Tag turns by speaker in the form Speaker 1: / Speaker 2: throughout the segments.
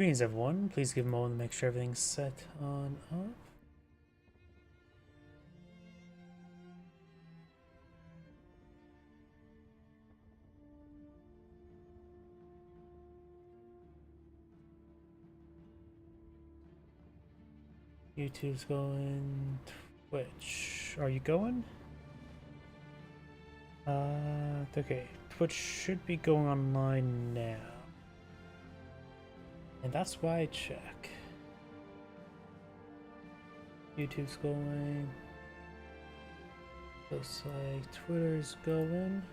Speaker 1: Greetings everyone, please give a moment to make sure everything's set on up. YouTube's going, Twitch, are you going? Okay, Twitch should be going online now. And that's why I check. YouTube's going. Looks like Twitter's going.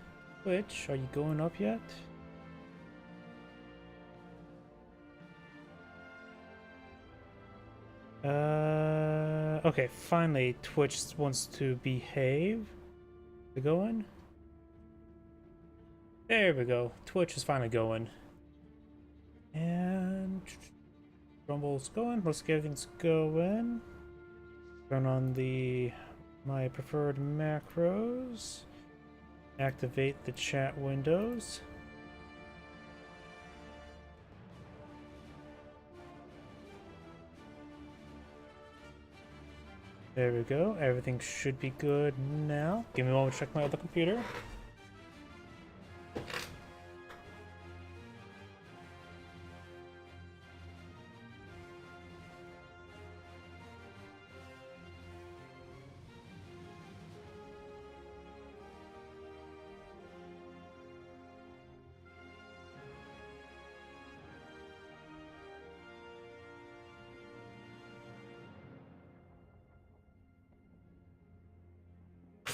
Speaker 1: Twitch, are you going up yet? Okay, finally Twitch wants to behave. We going? There we go. Twitch is finally going. And Rumble's going. Looks like everything's going. Turn on my preferred macros. Activate the chat windows. There we go. Everything should be good now. Give me a moment to check my other computer.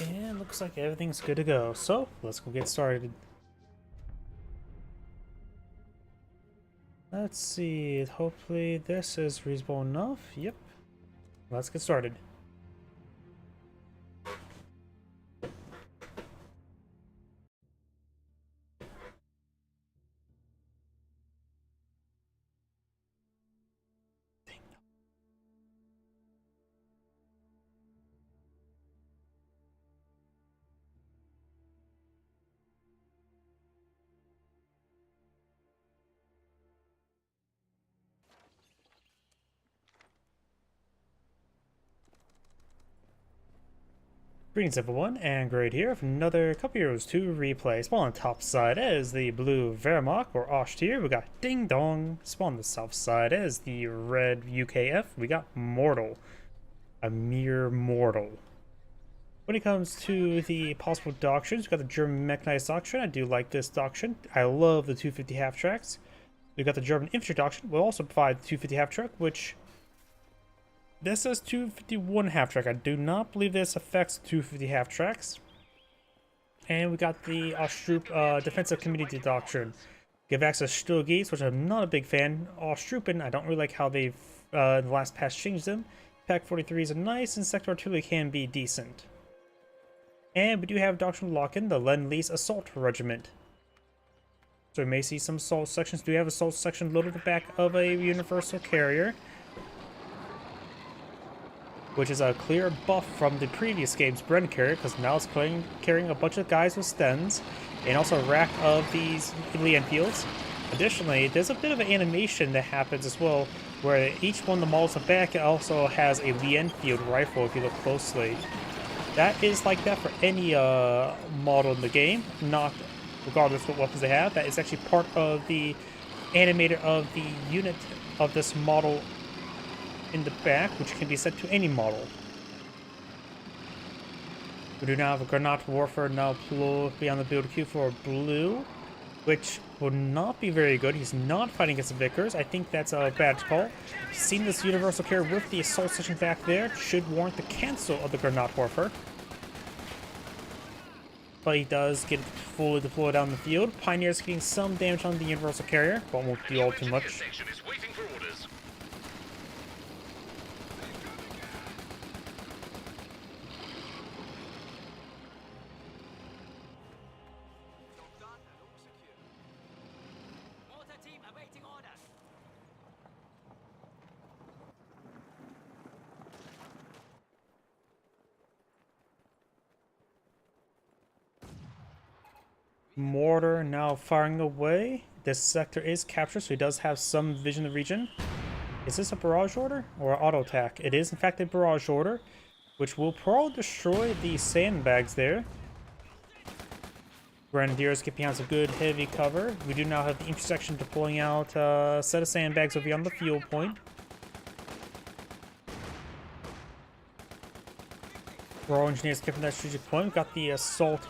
Speaker 1: And looks like everything's good to go. So let's go get started. Let's see. Hopefully this is reasonable enough. Yep. Let's get started. Greetings everyone, and Great here with another couple Heroes 2 replay. Spawn on the top side is the blue Vermok or Osh tier. We got Ding Dong. Spawn on the south side is the red UKF. We got Mortal. A mere mortal. When it comes to the possible doctrines, we got the German mechanized doctrine. I do like this doctrine. I love the 250 half tracks. We got the German infantry doctrine. We'll also provide the 250 half track, which this says 251 half track. I do not believe this affects 250 half tracks. And we got the Ostrup defensive community doctrine. Give access to gates, which I'm not a big fan. Ostrupen, I don't really like how they've in the last patch changed them. Pack 43s are nice, and Sector Artillery can be decent. And we do have Doctrinal Lock-in, the Lend-Lease Assault Regiment. So we may see some assault sections. Do we have assault section loaded at the back of a Universal Carrier? Which is a clear buff from the previous game's Bren carrier, because now it's carrying a bunch of guys with Stens, and also a rack of these Lee Enfields. Additionally, there's a bit of an animation that happens as well, where each one of the models in the back also has a Lee Enfield rifle if you look closely. That is like that for any model in the game, not regardless of what weapons they have. That is actually part of the animator of the unit of this model in the back, which can be set to any model. We do now have a Granat Warfare now be on the build queue for blue, which will not be very good. He's not fighting against the Vickers. I think that's a bad call. Seeing this Universal Carrier with the assault section back there should warrant the cancel of the Granat Warfare. But he does get fully deployed down the field. Pioneer's getting some damage on the Universal Carrier, but won't do all too much. Mortar now firing away. This sector is captured, so he does have some vision of the region. Is this a barrage order or auto attack? It is in fact a barrage order, which will probably destroy the sandbags there. Grenadiers get behind some good heavy cover. We do now have the intersection deploying out a set of sandbags over on the fuel point. Royal Engineers get from that strategic point. We've got the assault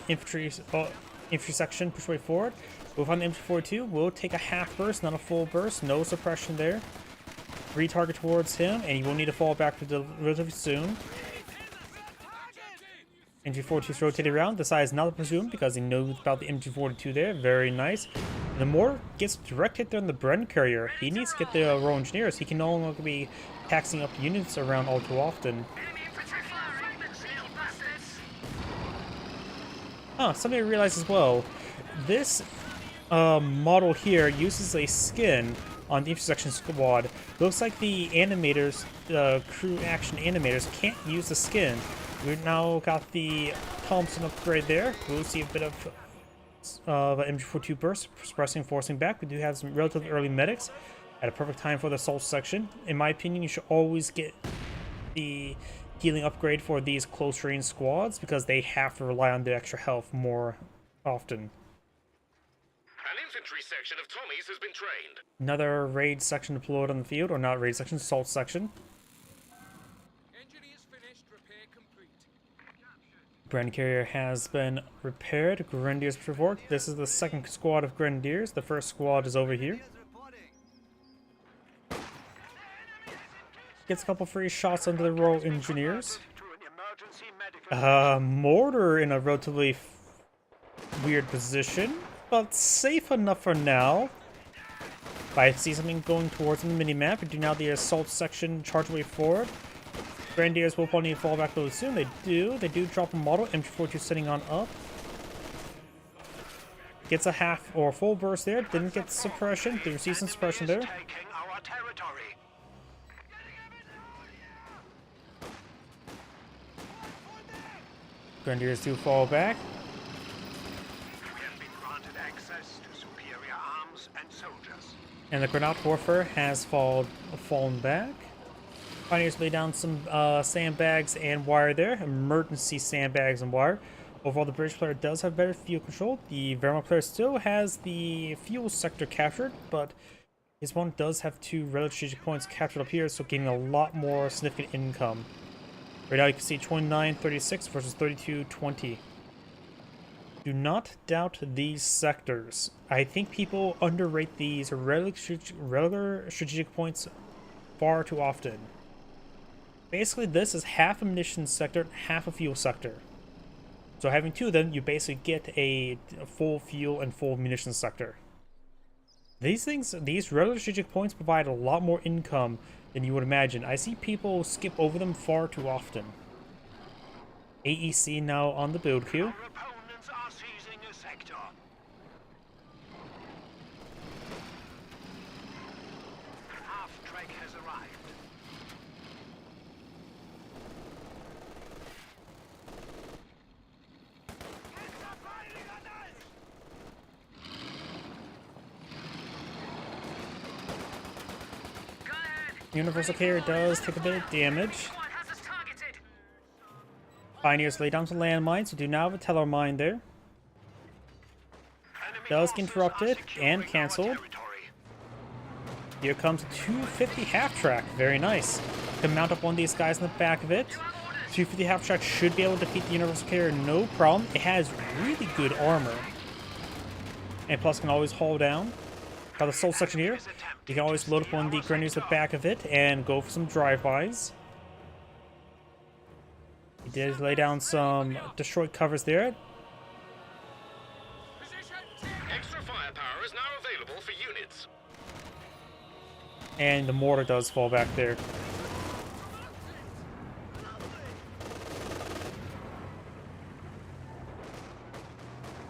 Speaker 1: infantry section push way forward. We'll find the MG42. We'll take a half burst, not a full burst. No suppression there. Retarget towards him, and he will need to fall back relatively soon. MG42 is rotated around, decides not to presume because he knows about the MG42 there. Very nice. The mortar gets direct hit there on the Bren carrier. He needs to get the Royal Engineers. He can no longer be taxing up units around all too often. Something I realized as well. This model here uses a skin on the intersection squad. Looks like the animators, the crew action animators, can't use the skin. We've now got the Thompson upgrade there. We'll see a bit of an MG42 burst, suppressing, forcing back. We do have some relatively early medics at a perfect time for the assault section. In my opinion, you should always get the healing upgrade for these close range squads because they have to rely on the extra health more often.
Speaker 2: An infantry section of Tommies has been trained.
Speaker 1: Another raid section deployed on the field, or not raid section, assault section.
Speaker 2: Engineers finished, repair complete.
Speaker 1: Bren carrier has been repaired. Grenadiers report. This is the second squad of Grenadiers. The first squad is over here. Gets a couple free shots under the Royal Engineers. Mortar in a relatively weird position, but safe enough for now. If I see something going towards the minimap, we do now the assault section charge way forward. Grenadiers will probably need to fall back really soon. They do drop a model. MG42 sitting on up. Gets a half or full burst there. Didn't get suppression. Did receive some suppression there. Grenadiers do fall back. And the grenade warfare has fallen back. Pioneers lay down some sandbags and wire there. Emergency sandbags and wire. Overall, the British player does have better fuel control. The Wehrmacht player still has the fuel sector captured, but his one does have 2 relative strategic points captured up here, so getting a lot more significant income. Right now you can see 29-36 versus 32-20. Do not doubt these sectors. I think people underrate these regular strategic points far too often. Basically, this is half a munitions sector, half a fuel sector. So having 2 of them, you basically get a full fuel and full munitions sector. These regular strategic points provide a lot more income than you would imagine. I see people skip over them far too often. AEC now on the build queue. Universal carrier does take a bit of damage. Pioneers lay down some landmines, so do now have a teller mine there. Does get interrupted and cancelled. Here comes a 250 half-track. Very nice. Can mount up one of these guys in the back of it. 250 half-track should be able to defeat the Universal carrier, no problem. It has really good armor. And plus can always haul down. Got the soul section here. You can always load up one of the grenadiers at the back of it and go for some drive-bys. He did lay down some destroyed covers there.
Speaker 2: Extra firepower is now available for units.
Speaker 1: And the mortar does fall back there.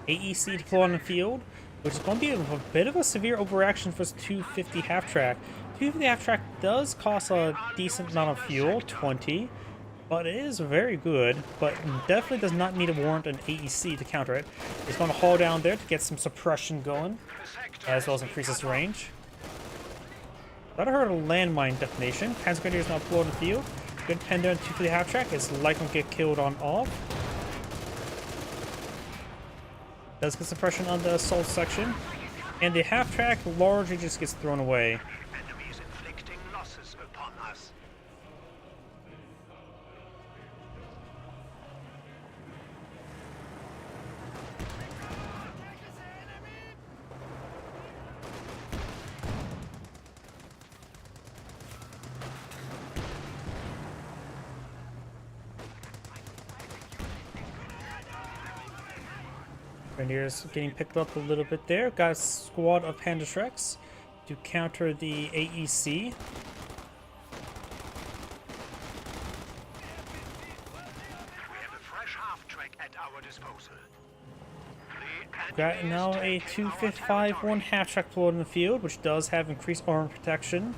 Speaker 1: AEC deploy on the field, which is going to be a bit of a severe overaction for this 250 half-track. 250 half-track does cost a decent amount of fuel, 20. But it is very good, but definitely does not need to warrant an AEC to counter it. It's going to haul down there to get some suppression going, as well as increase its range. Thought I heard a landmine detonation. Panzer Grenadier is now deployed in the field. Good Pender and 2 for the half track. It's likely to get killed on off. Does get suppression on the assault section. And the half track largely just gets thrown away.
Speaker 3: Enemies inflicting losses upon us.
Speaker 1: Grenadiers getting picked up a little bit there. Got a squad of Panzerschrecks to counter the AEC.
Speaker 3: We have a fresh half-track at our disposal.
Speaker 1: Got now a 255-1 half-track deployed in the field, which does have increased armor protection.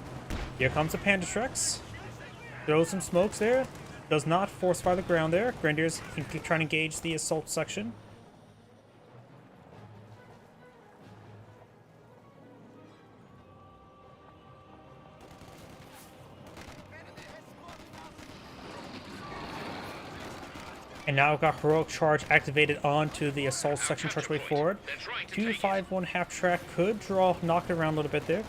Speaker 1: Here comes the Panzerschrecks. Throws some smokes there. Does not force fire the ground there. Grenadiers can keep trying to engage the assault section. And now we've got Heroic Charge activated onto the assault section, charge way forward. 251 half track could knock it around a little bit there.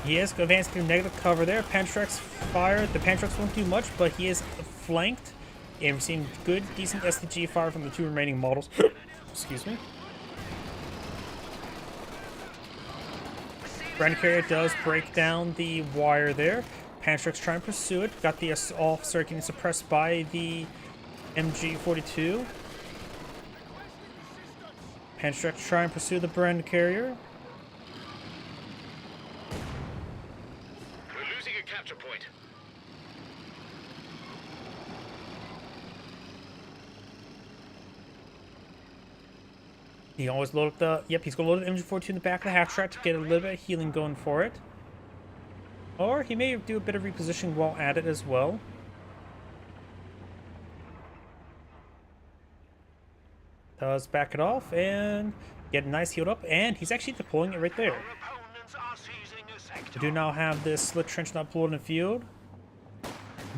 Speaker 1: He is advanced through negative cover there. Panzerschrecks fire. The Panzerschrecks won't do much, but he is flanked. And we're seeing good, decent SDG fire from the 2 remaining models. Excuse me. Brand Carrier does break down the wire there. Panzerschrecks try and pursue it. Got the officer getting suppressed by the MG42. Panzerschrecks try and pursue the Brand Carrier.
Speaker 2: We're losing a capture point.
Speaker 1: He always load up the... Yep, he's going to load the MG42 in the back of the half track to get a little bit of healing going for it. Or he may do a bit of repositioning while at it as well. Does back it off and get a nice healed up, and he's actually deploying it right there. We do now have this slit trench not deployed in the field.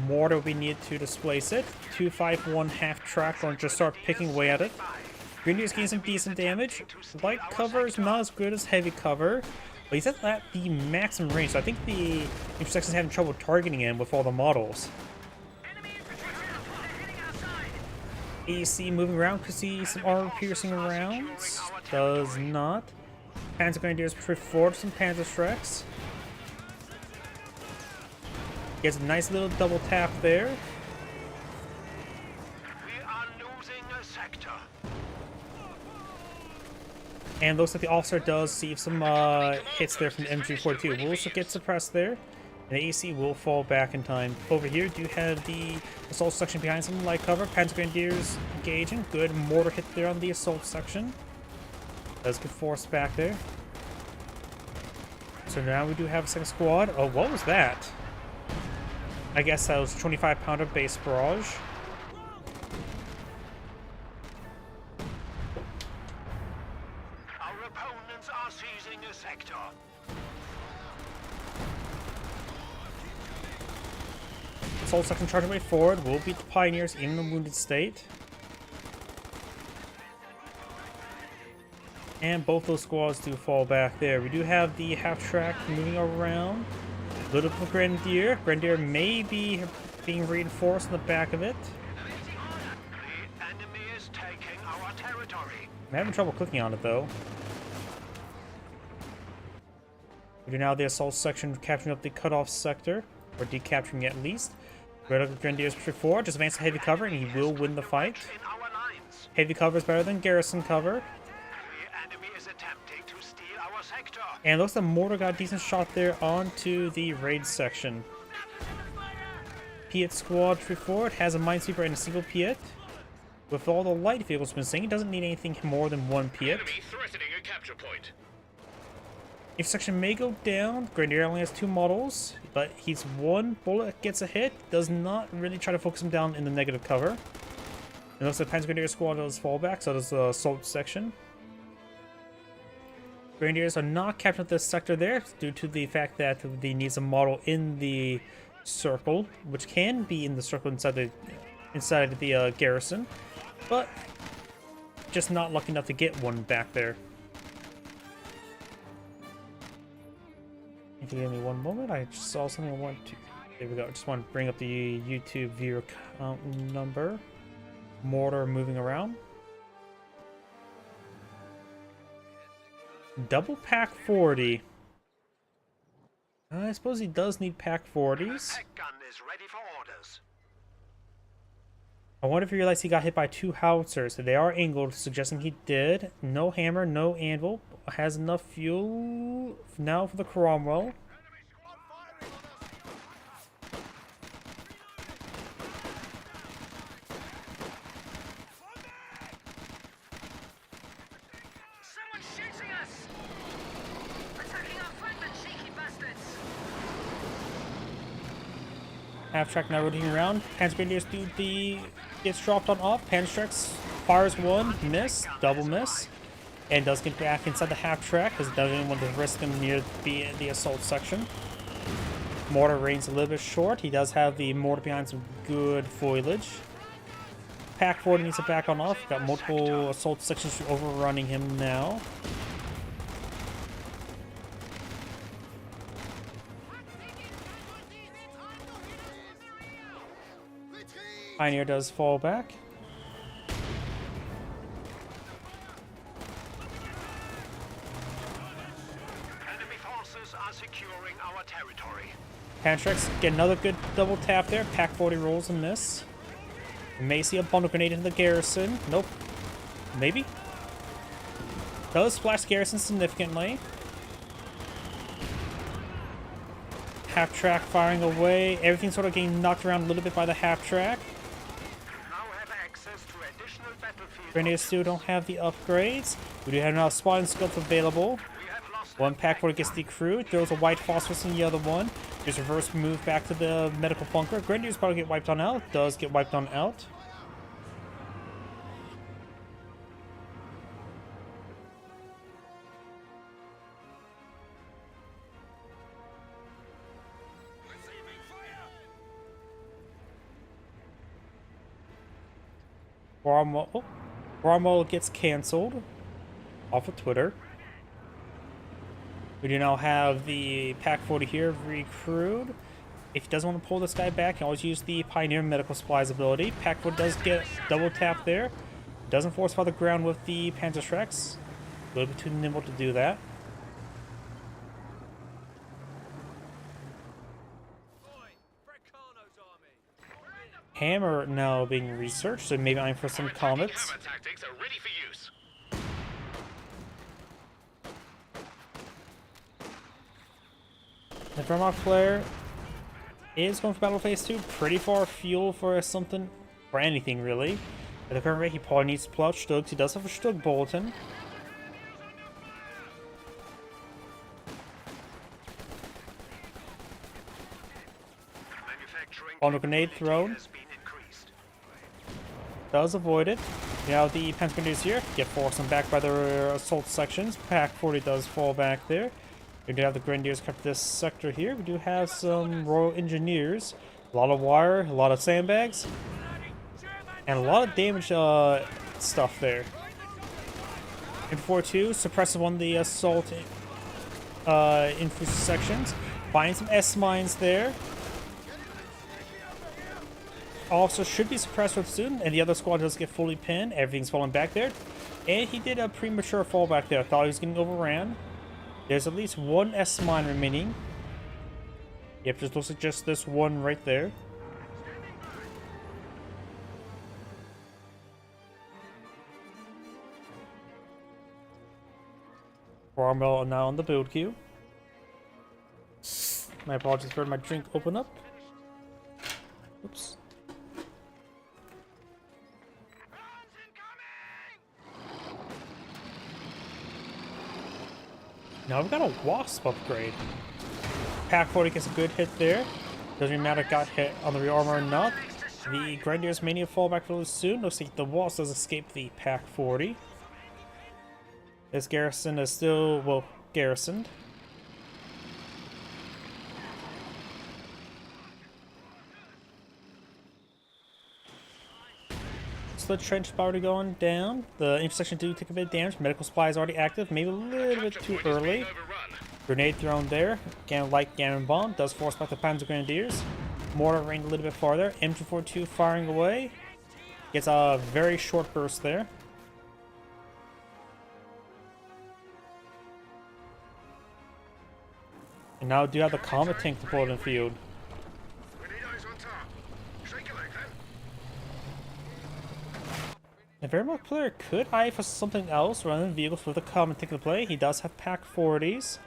Speaker 1: Mortar we need to displace it. 251 half track going to just start picking away at it. Grenadiers getting some decent damage. Light cover is not as good as heavy cover. But he's at the maximum range, so I think the Intersection's having trouble targeting him with all the models. AEC moving around, could see some armor-piercing rounds. Does not. Panzer Grenadiers push forward some Panzerschrecks. Gets a nice little double tap there.
Speaker 3: We are losing a sector.
Speaker 1: And looks like the officer does see some hits there from the MG42. Will also get suppressed there. And the AC will fall back in time. Over here, do have the assault section behind some light cover. Panzer Grenadiers engaging. Good mortar hit there on the assault section. Does get forced back there. So now we do have a second squad. Oh, what was that? I guess that was 25-pounder base barrage.
Speaker 3: Our opponents are seizing a sector.
Speaker 1: Assault section charging way forward. Will beat the Pioneers in the wounded state. And both those squads do fall back there. We do have the half track moving around. A little bit of Grenadier. Grenadier may be being reinforced in the back of it.
Speaker 3: The enemy is taking our territory.
Speaker 1: I'm having trouble clicking on it though. We do now the assault section capturing up the cutoff sector, or decapturing it at least. Red Grenadiers push forward, just advance to heavy cover, and he will win the fight.
Speaker 3: In our lines.
Speaker 1: Heavy cover is better than garrison cover.
Speaker 3: The enemy is attempting to steal our sector.
Speaker 1: And it looks like Mortar got a decent shot there onto the raid section. Piet squad push forward, has a minesweeper and a single Piet. With all the light vehicles missing, he doesn't need anything more than one Piet.
Speaker 2: Enemy threatening a capture point.
Speaker 1: Intersection may go down. Grenadier only has 2 models, but he's 1 bullet gets a hit. Does not really try to focus him down in the negative cover. And also the Panzer Grenadier squad does fall back, so does the assault section. Grenadiers are not capturing this sector there due to the fact that they need a model in the circle, which can be in the circle inside the garrison, but just not lucky enough to get one back there. If you give me one moment, I just saw something I want to. There we go. I just want to bring up the YouTube viewer count number. Mortar moving around. Double pack 40. I suppose he does need pack 40s.
Speaker 3: Pack gun is ready for orders.
Speaker 1: I wonder if he realized he got hit by 2 howitzers. They are angled, suggesting he did. No hammer, no anvil. Has enough fuel now for the Cromwell.
Speaker 4: Someone's shooting us! Attacking our fragment, cheeky bastards!
Speaker 1: Half-track now rotating around. Panzer Grenadiers do the... gets dropped on off. Panzertrax fires 1, miss, double miss. And does get back inside the half-track because it doesn't want to risk him near the assault section. Mortar range a little bit short. He does have the mortar behind some good foliage. Pack 40 needs to back on off. Got multiple assault sections overrunning him now. Pioneer does fall back.
Speaker 3: Enemy forces are securing our territory.
Speaker 1: Pantrax get another good double tap there. Pack 40 rolls and miss. May see a bundle grenade into the garrison. Nope. Maybe. Does splash the garrison significantly. Half track firing away. Everything sort of getting knocked around a little bit by the half track.
Speaker 3: Now have access to additional battlefield.
Speaker 1: Grenadiers still don't have the upgrades. We do have now spot and scope available.
Speaker 3: We have lost
Speaker 1: One pack 40 gets decrewed. Throws a white phosphorus in the other one. Just reverse move back to the medical bunker. Grenadiers probably get wiped on out. Does get wiped on out. Cromwell gets cancelled off of Twitter. We do now have the Pack 40 here recruit. If he doesn't want to pull this guy back, he can always use the Pioneer Medical Supplies ability. Pack 40 does get double tap there. Doesn't force fire the ground with the Panzerschrecks. A little bit too nimble to do that. Hammer now being researched, so maybe I'm for some comets.
Speaker 2: Hammer tactics are ready for use.
Speaker 1: The Vermont Flare is going for Battle Phase 2. Pretty far fuel for something, for anything really. At the current rate, he probably needs to pull out Stugs. He does have a Stug Bulletin. Bundle grenade thrown. Does avoid it. Now the Panzer Grenadiers here get forced back by their assault sections. Pack 40 does fall back there. We do have the Grenadiers cover this sector here. We do have some Royal Engineers. A lot of wire, a lot of sandbags, and a lot of damage stuff there. M42 suppresses one of the assault infantry sections. Find some S-mines there. Also should be suppressed with soon, and the other squad does get fully pinned. Everything's falling back there. And he did a premature fallback there. I thought he was getting overran. There's at least one S-mine remaining. Yep, just looks like just this one right there. Cromwell now on the build queue. My apologies for my drink open up. Oops. Now we've got a Wasp upgrade. Pack 40 gets a good hit there. Doesn't even matter if it got hit on the rear armor or not. The Grenadiers may need to fall back really soon. Looks like the Wasp does escape the Pack 40. This garrison is still, well, garrisoned. So the trench is already going down. The intersection do take a bit of damage. Medical supply is already active. Maybe a little bit too early. Grenade thrown there. Light Gammon Bomb does force back the Panzer Grenadiers. Mortar range a little bit farther. M242 firing away. Gets a very short burst there. And now do have the Comet tank deployed in the field.
Speaker 2: We need eyes on top. Shake it like that.
Speaker 1: The Wehrmacht player could eye for something else rather than vehicles with a Comet tank to play. He does have Pack 40s.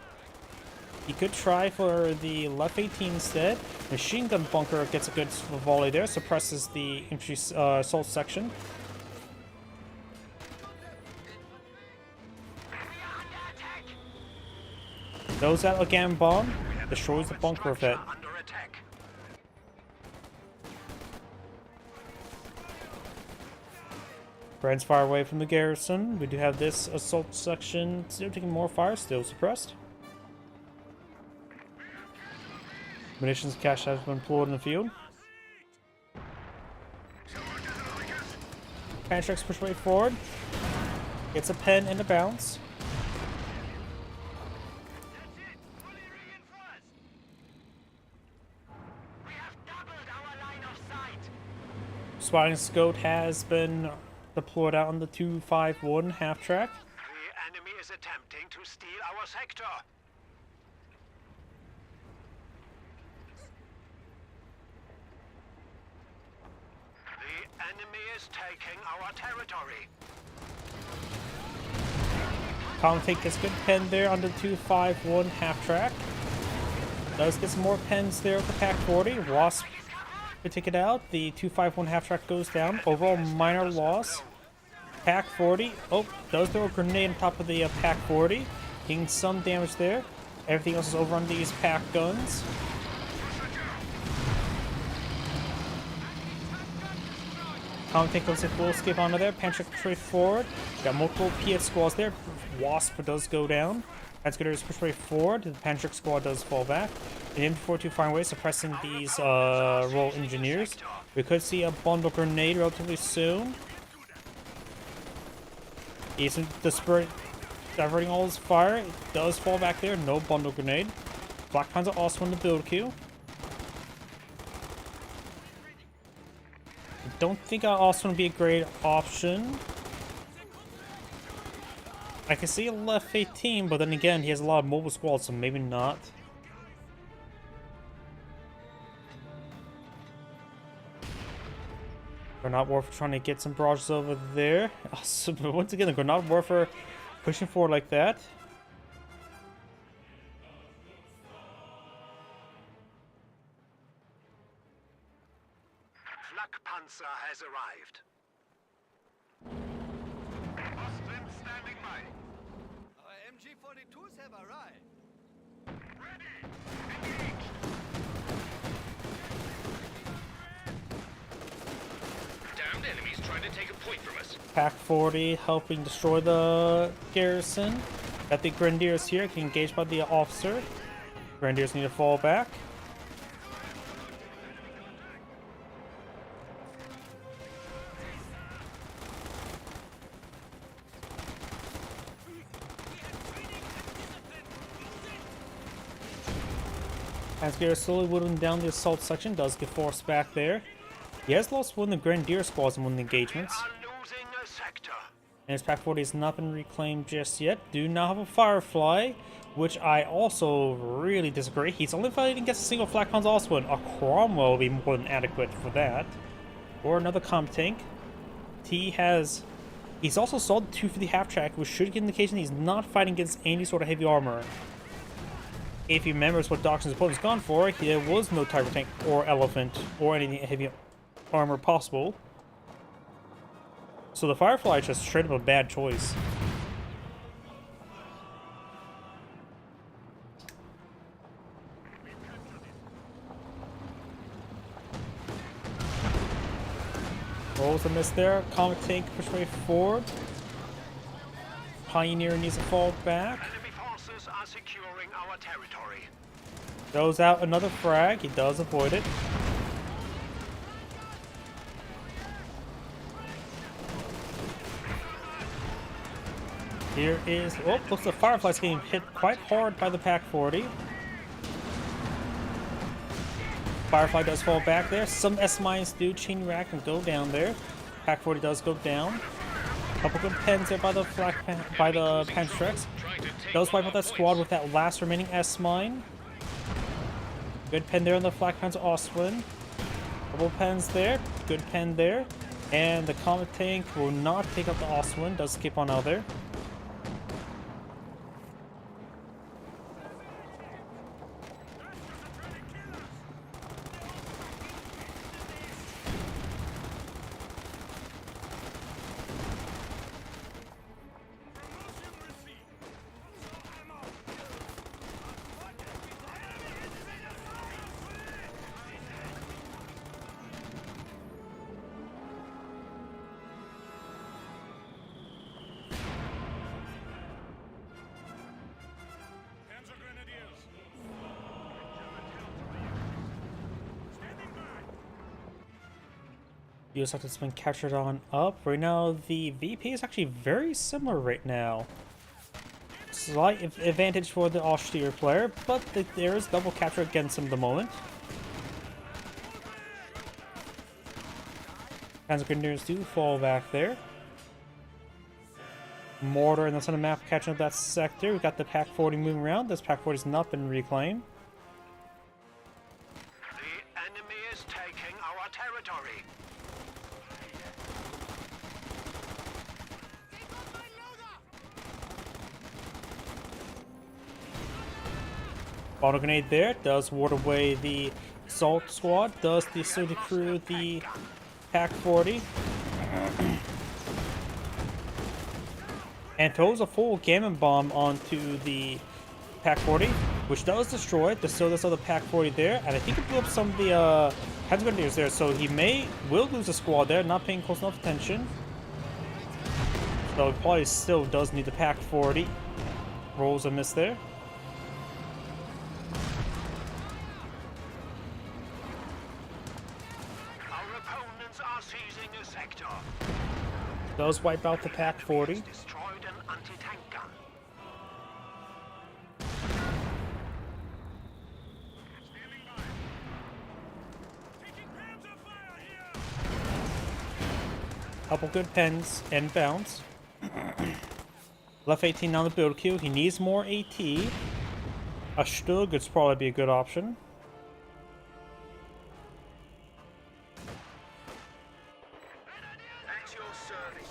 Speaker 1: He could try for the Left 18 instead. Machine gun bunker gets a good volley there, suppresses the infantry assault section. Throws out a Gammon Bomb, destroys the bunker of it.
Speaker 3: Under attack.
Speaker 1: Brands far away from the garrison. We do have this assault section still taking more fire, still suppressed. Munitions cache has been deployed in the field. Pantrax push way forward. Gets a pen and a bounce. Spotting Scout has been deployed out on the 251 half track.
Speaker 3: The enemy is attempting to steal our sector. The enemy is taking our territory.
Speaker 1: Comet gets good pen there on the 251 half track. Does get some more pens there with the Pack 40. Wasp could take it out. The 251 half track goes down. Overall minor loss. Pack 40. Oh, does throw a grenade on top of the Pack 40. Getting some damage there. Everything else is over on these Pack guns. Comet goes a full escape onto there. Pantrax push forward. Got multiple PS squads there. Wasp does go down. Transgrenadiers push way forward. The Pantrax squad does fall back. And M42 firing away, suppressing these roll engineers. We could see a bundle grenade relatively soon. He's diverting all his fire. It does fall back there. No bundle grenade. Black Panzer also in the build queue. I don't think also would be a great option. I can see a Left 18, but then again, he has a lot of mobile squads, so maybe not. Grenade Warfare trying to get some barrages over there. So, once again, the Grenade Warfare pushing forward like that.
Speaker 3: Flak Panzer has arrived.
Speaker 2: Ostwind standing by.
Speaker 5: Our MG-42s have arrived.
Speaker 2: Ready. Engaged. Damned enemies trying to take a point from us.
Speaker 1: Pack 40 helping destroy the garrison. Got the Grenadiers here, getting engaged by the officer. Grenadiers need to fall back. Asgard slowly whittling down the assault section, does get forced back there. He has lost one of the Grenadier squads in one of the engagements.
Speaker 3: Are losing a sector.
Speaker 1: And his Pack 40 has not been reclaimed just yet. Do now have a Firefly, which I also really disagree. He's only fighting against a single Flak Panzer also, and a Cromwell will be more than adequate for that. Or another Comet tank. He's also sold the 250 half track, which should give indication he's not fighting against any sort of heavy armor. If he remembers what Dockson's opponent's gone for, there was no Tiger tank or Elephant or any heavy armor possible. So the Firefly is just straight up a bad choice. Rolls a miss there. Comet tank push way forward. Pioneer needs to fall back.
Speaker 3: Enemy forces are securing our territory.
Speaker 1: Goes out another frag. He does avoid it. Here is... Oh, looks like Firefly's getting hit quite hard by the Pak-40. Firefly does fall back there. Some S-mines do chain rack and go down there. Pak-40 does go down. Couple good pens there by the Pantrex. Does wipe out that squad with that last remaining S-mine. Good pen there on the Flak Panzer Ostwind. Couple pens there. Good pen there. And the Comet tank will not take out the Ostwind. Does keep on out there. Yosaka has been captured on up. Right now, the VP is actually very similar right now. Slight advantage for the Austere player, but there is double capture against him at the moment. Panzer Grenadiers do fall back there. Mortar in the center map catching up that sector. We've got the Pak-40 moving around. This Pak-40 has not been reclaimed.
Speaker 3: The enemy is taking our territory.
Speaker 1: Auto grenade there does ward away the assault squad. Does the Sodi crew the Pak-40. And throws a full Gammon bomb onto the Pak-40, which does destroy it. There's still this other Pak-40 there, and I think it blew up some of the Panzer Grenadiers there, so he will lose a squad there, not paying close enough attention. So he probably still does need the Pak-40. Rolls a miss there.
Speaker 3: Our opponents are seizing a sector.
Speaker 1: Does wipe out the Pak-40.
Speaker 3: Destroyed an anti-tank gun.
Speaker 1: Couple good pens and bounce. Left 18 on the build queue. He needs more AT. A Stug would probably be a good option.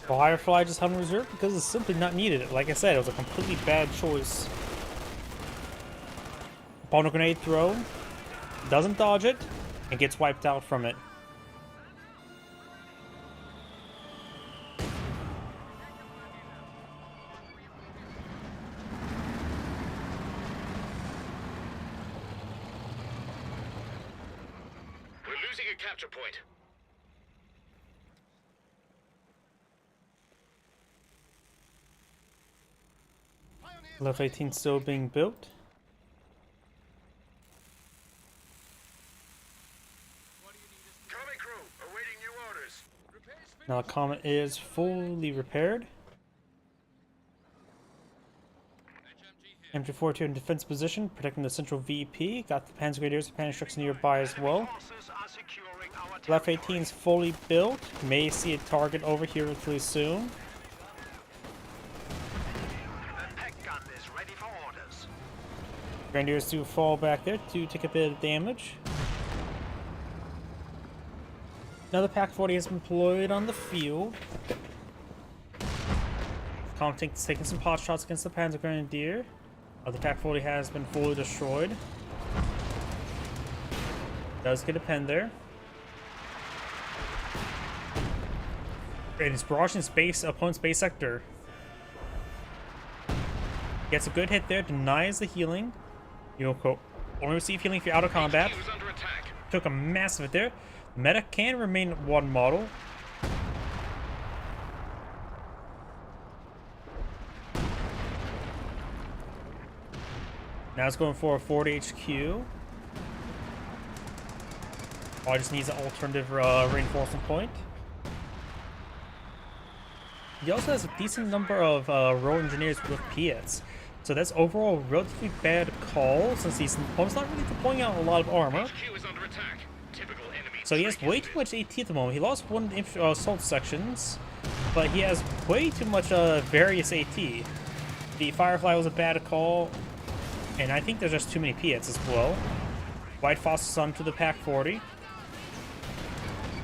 Speaker 1: Firefly just held in reserve because it's simply not needed. Like I said, it was a completely bad choice. Opponent grenade throw. Doesn't dodge it. And gets wiped out from it.
Speaker 2: We're losing a capture point.
Speaker 1: Left 18 still being built.
Speaker 2: Comet crew, awaiting new orders.
Speaker 1: Now the Comet is fully repaired. MG42 in defense position, protecting the central VP. Got the Panzer Grenadiers and Pantrex nearby as well.
Speaker 3: Forces are securing our
Speaker 1: Left
Speaker 3: territory.
Speaker 1: 18 is fully built. May see a target over here really soon.
Speaker 3: The tech gun is ready for orders.
Speaker 1: Grenadiers do fall back there to take a bit of damage. Another Pak-40 has been deployed on the field. Comet tank is taking some pot shots against the Panzer Grenadier. The Pak-40 has been fully destroyed. Does get a pen there. And he's barraging space, opponent's base sector. Gets a good hit there, denies the healing. You'll only receive healing if you're out of combat.
Speaker 2: HQ is under attack.
Speaker 1: Took a massive hit there. Meta can remain one model. Now it's going for a Ford HQ. Oh, I just needs an alternative reinforcement point. He also has a decent number of road engineers with Piets. So that's overall a relatively bad call since he's almost not really deploying out a lot of armor.
Speaker 2: HQ is under attack. Typical enemy.
Speaker 1: So he has way too much AT at the moment. He lost one assault sections, but he has way too much various AT. The Firefly was a bad call, and I think there's just too many Piets as well. White Fossil's onto the Pack 40.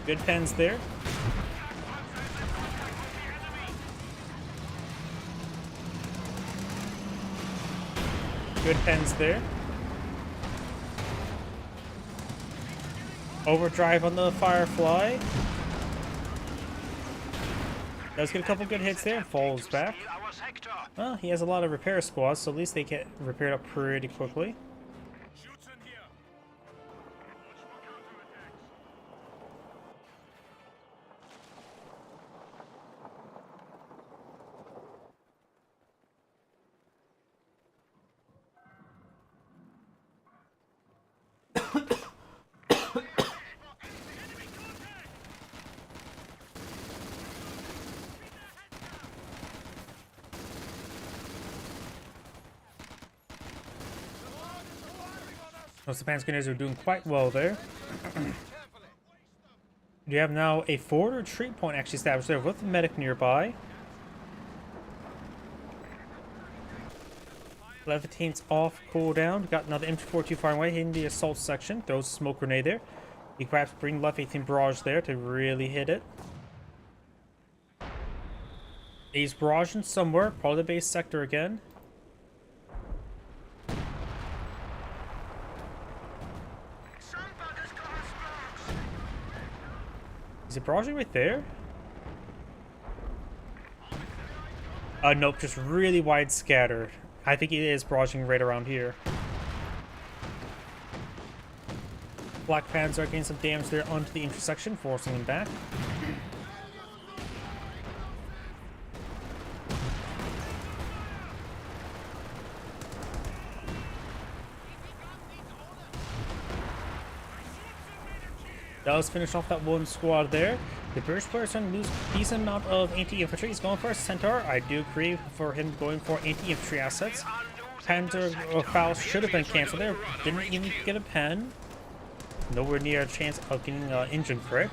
Speaker 1: Good pens there. Good pens there. Overdrive on the Firefly. Does get a couple good hits there and falls back.
Speaker 3: Our sector.
Speaker 1: Well, he has a lot of repair squads, so at least they get repaired up pretty quickly. Most of the Panzergrenadiers are doing quite well there. You have now a forward retreat point actually established there with the medic nearby. Levitate's off cooldown. Got another MG42 firing away, hitting the assault section. Throws a smoke grenade there. You perhaps bring Levitating barrage there to really hit it. He's barraging somewhere, probably the base sector again. Is it barraging right there? Nope, just really wide scatter. I think it is barraging right around here. Black Panzer are getting some damage there onto the intersection, forcing him back. Does finish off that one squad there. The British player's going to lose a decent amount of anti-infantry. He's going for a Centaur. I do agree for him going for anti-infantry assets. Panzer Faust should have been cancelled there. Didn't even get a pen. Nowhere near a chance of getting an engine crit.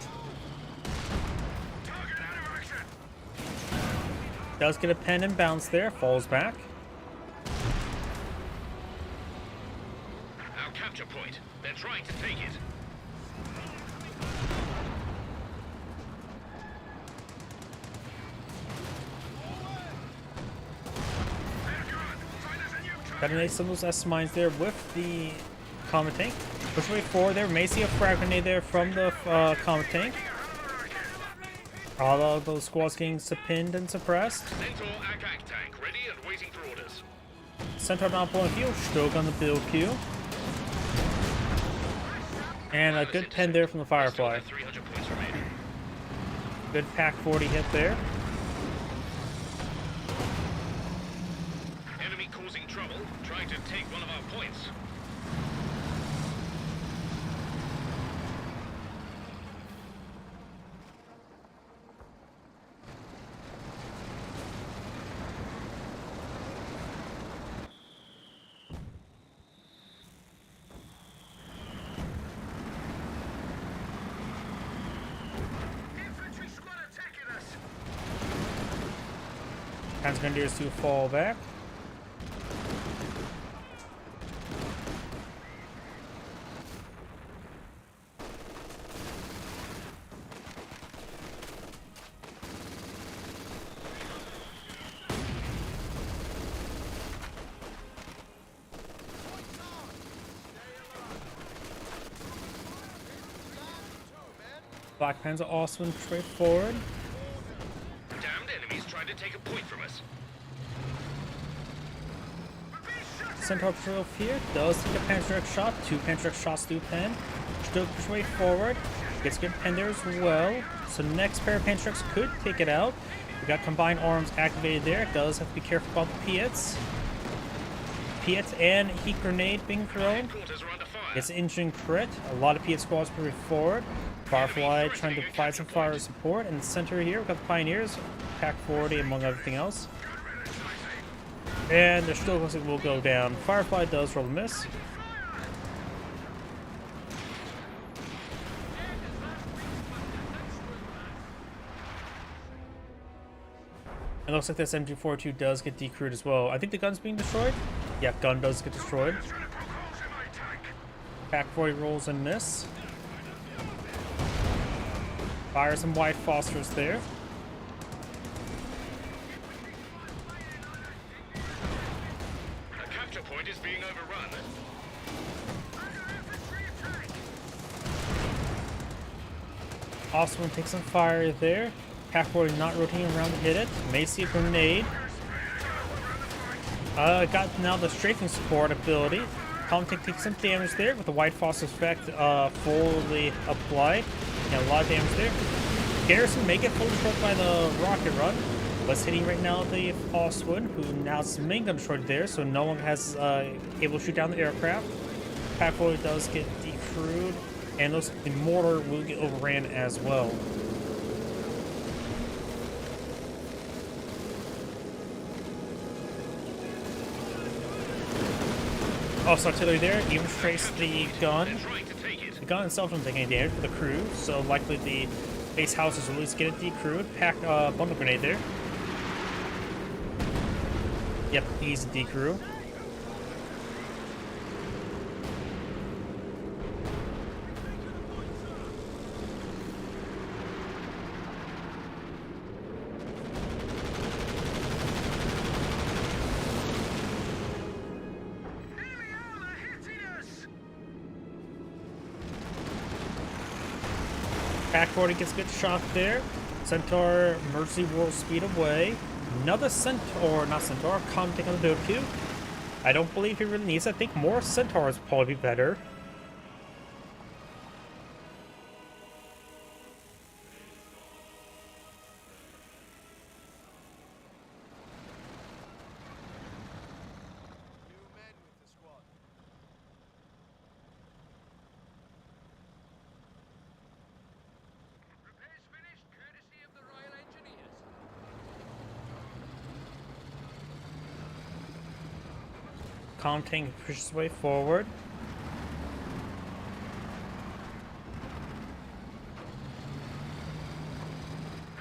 Speaker 1: Does get a pen and bounce there. Falls back.
Speaker 2: Our capture point. They're trying to take it.
Speaker 1: Detonate some of those S-mines there with the Comet Tank. Push way forward there. May see a frag grenade there from the Comet Tank. All of those squads getting pinned and suppressed.
Speaker 2: Centaur ACAC tank ready and waiting for orders.
Speaker 1: Centaur not blowing fuel. Stroke on the build queue. And a good pen there from the Firefly.
Speaker 2: 300 points remaining.
Speaker 1: Good Pack 40 hit there.
Speaker 2: Enemy causing trouble, trying to take one of our points.
Speaker 4: Infantry squad attacking us.
Speaker 1: Panzergrenadiers to fall back. Black Panzer also went straight forward.
Speaker 2: Damned enemies trying to take a point from us.
Speaker 1: Centaur patrol here does take a Panzerx shot. 2 Panzerx shots to pen. Still push way forward. Gets good pen there as well. So next pair of Panzerx could take it out. We got combined arms activated there. Does have to be careful about the Piets. Piet and heat grenade being thrown.
Speaker 2: Headquarters are under fire.
Speaker 1: It's an engine crit. A lot of Piet squads moving forward. Firefly trying to provide some fire support. In the center here, we've got the Pioneers, Pack 40 among everything else. And there still looks like will go down. Firefly does roll a miss. It looks like this MG42 does get decrewed as well. I think the gun's being destroyed. Yeah, gun does get destroyed. Pack 40 rolls a miss. Fire some white phosphorus there.
Speaker 2: A capture point is being overrun.
Speaker 1: Osman takes some fire there. Pack 40 not rotating around to hit it. May see a grenade. Got now the strafing support ability. Comtech takes some damage there with the white phosphorus effect fully applied. Yeah, a lot of damage there. Garrison may get fully destroyed by the rocket run. What's hitting right now the Oswin, who now has his main gun destroyed there, so no one has able to shoot down the aircraft. Pack 40 does get decrewed, and looks like the mortar will get overran as well. Also, artillery there, even trace the gun.
Speaker 2: They're trying to take it.
Speaker 1: The gun itself doesn't take any damage for the crew, so likely the base houses will at least get it decrewed. Pack bundle grenade there. Yep, easy decrew. Pack 40 gets a good shot there. Centaur, Mercy World speed away. Another Centaur, not Centaur, Comtech on the build queue. I don't believe he really needs it. I think more Centaurs would probably be better.
Speaker 5: New men with the squad.
Speaker 3: Repairs finished, courtesy of the Royal Engineers.
Speaker 1: Comtech pushes his way forward.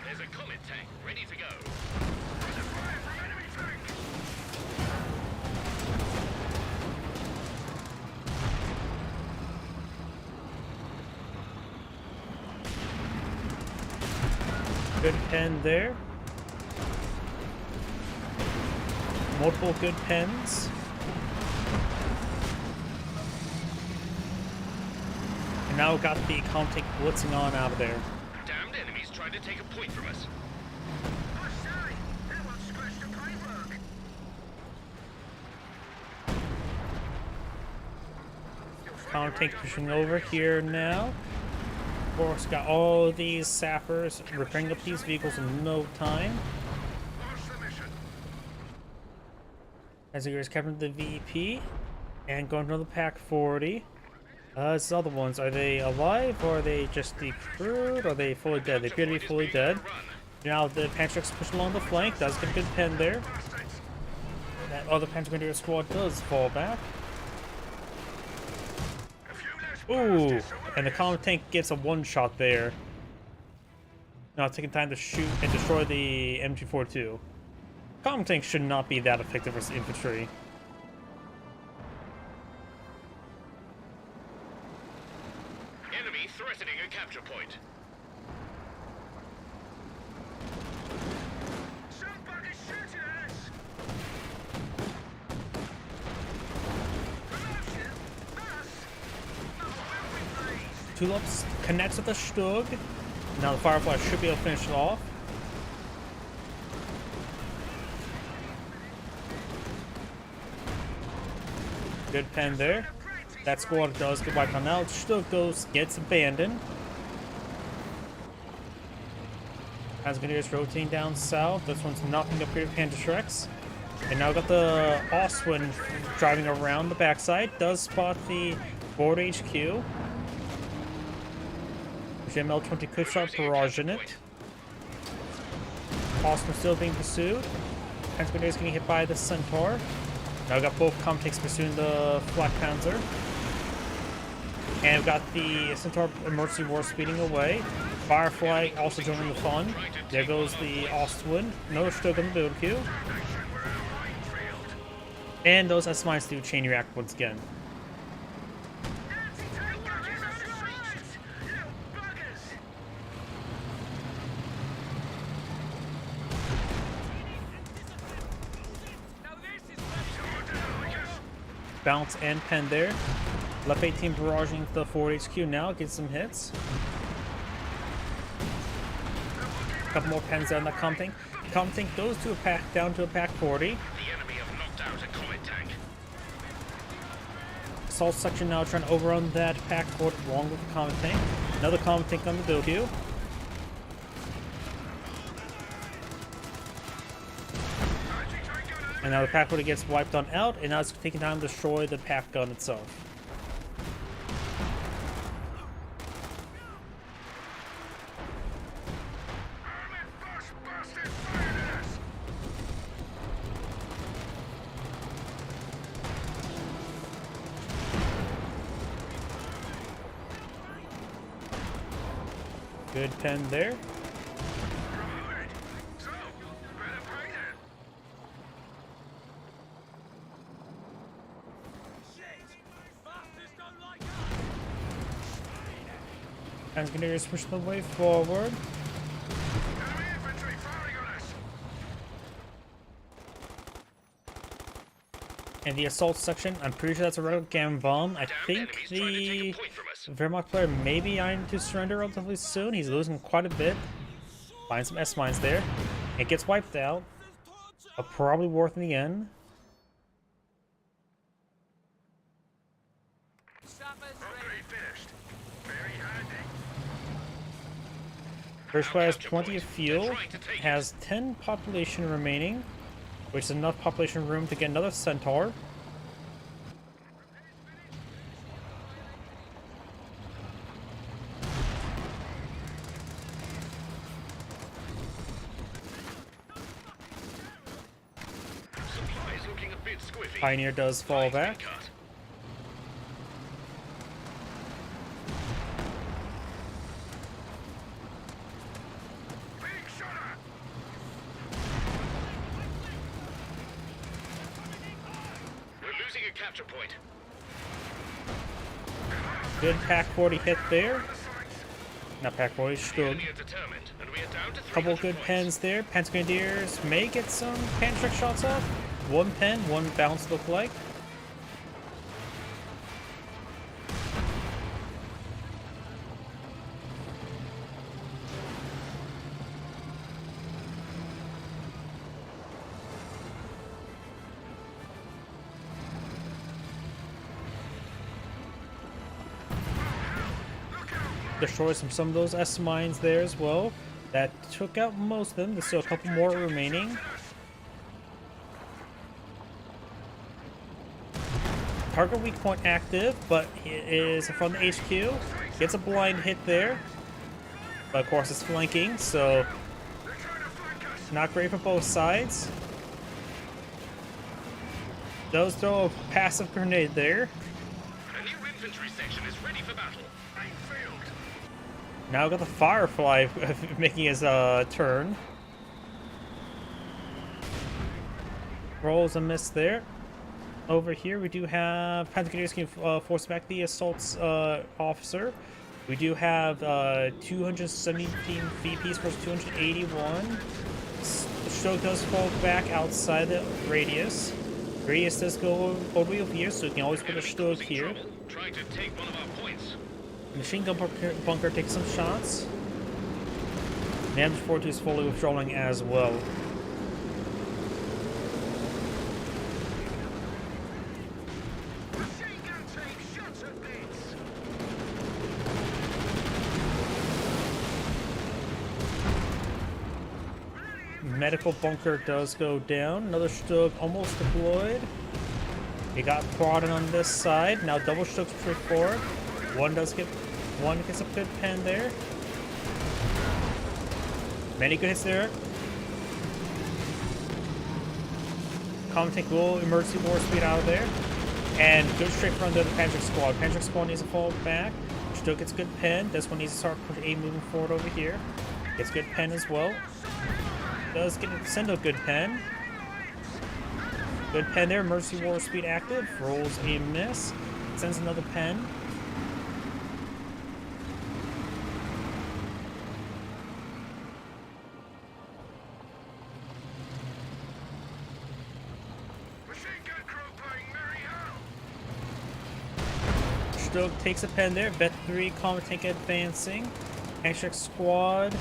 Speaker 2: There's a Comet tank ready to go.
Speaker 1: Good pen there. Multiple good pens. And now we've got the Comtech blitzing on out of there.
Speaker 2: Damned enemies trying to take a point from us.
Speaker 4: Oh, sorry. That one scratched the paintwork.
Speaker 1: Comtech pushing over here now. Of course, got all these sappers repairing up these vehicles in no time. As he is capturing the VP and going to the Pack 40. These other ones, are they alive or are they just decrewed? Or are they fully dead? They appear to be fully dead. Now the Panzer's pushing along the flank. Does get a good pen there. That other Panzer squad does fall back. Ooh, and the Comet tank gets a one-shot there. Now taking time to shoot and destroy the MG42. Comet tank should not be that effective as infantry.
Speaker 2: Enemy threatening a capture point.
Speaker 4: Somebody's shooting at us. Promotion? Us? Oh, will we please?
Speaker 1: Tulips connects with the Stug. Now the Firefly should be able to finish it off. Good pen there. That squad does get wiped on out. Stug goes, gets abandoned. As Grenadiers rotating down south. This one's knocking up here to Panzer Shreks. And now got the Ostwind driving around the backside. Does spot the board HQ. GML-20 quick shot barrage in it. Ostwind still being pursued. Panzer is getting hit by the Centaur. Now we've got both Comtanks pursuing the Flak Panzer. And we've got the Centaur emergency war speeding away. Firefly also joining the fun. There goes the Ostwind. No Stug on the build queue. And those S-mines do chain react once again. Bounce and pen there. Left 18 barraging the forward HQ now, gets some hits. A couple more pens down that Comtank. Comtank goes to a pack down to a pack 40.
Speaker 2: The enemy have knocked out a Comet tank.
Speaker 1: Assault section now trying to overrun that pack 40 along with the Comtank. Another Comtank on the build queue. And now the pack 40 gets wiped on out, and now it's taking time to destroy the pack gun itself. Good pen there. Engineers push the way forward. And the assault section, I'm pretty sure that's a regular Gam bomb. I think the Wehrmacht player may be eyeing to surrender relatively soon. He's losing quite a bit. Find some S-mines there. It gets wiped out. Probably worth in the end. British player has plenty of fuel, has 10 population remaining, which is enough population room to get another Centaur.
Speaker 2: Supplies looking a bit squiffy.
Speaker 1: Pioneer does fall back.
Speaker 2: Cut. We're losing a capture point.
Speaker 1: Good pack 40 hit there. Not pack 40, Stug.
Speaker 2: Enemy are determined, and we are down to 300
Speaker 1: Couple good
Speaker 2: points.
Speaker 1: pens there. Grenadiers may get some pan trick shots off. One pen, one bounce look like. Destroys some of those S mines there as well. That took out most of them. There's still a couple more remaining. Target weak point active, but it is from the HQ. Gets a blind hit there. But of course it's flanking, so not great for both sides. Does throw a passive grenade there.
Speaker 2: A new infantry section is ready for battle.
Speaker 1: Now got the Firefly making his turn. Rolls a miss there. Over here we do have Pantagonius can force back the assault's officer. We do have 217 VPs versus 281. The stroke does fall back outside the radius. Radius does go over here, so you can always put a stroke here.
Speaker 2: Trying to take one of our points.
Speaker 1: Machine gun bunker takes some shots. Damage 42 is fully withdrawing as well. medical bunker does go down. Another Stug almost deployed. He got prodded on this side. Now double Stugs push forward. One gets a good pen there. Many good hits there. Common Tank will emergency war speed out of there. And go straight front of the Patrick Squad. Patrick Squad needs to fall back. Still gets good pen. This one needs to start moving forward over here. Gets good pen as well. Does send a good pen. Good pen there. Emergency war speed active. Rolls a miss. Sends another pen. Stug takes a pen there. Bet 3, Common Tank advancing. Patrick Squad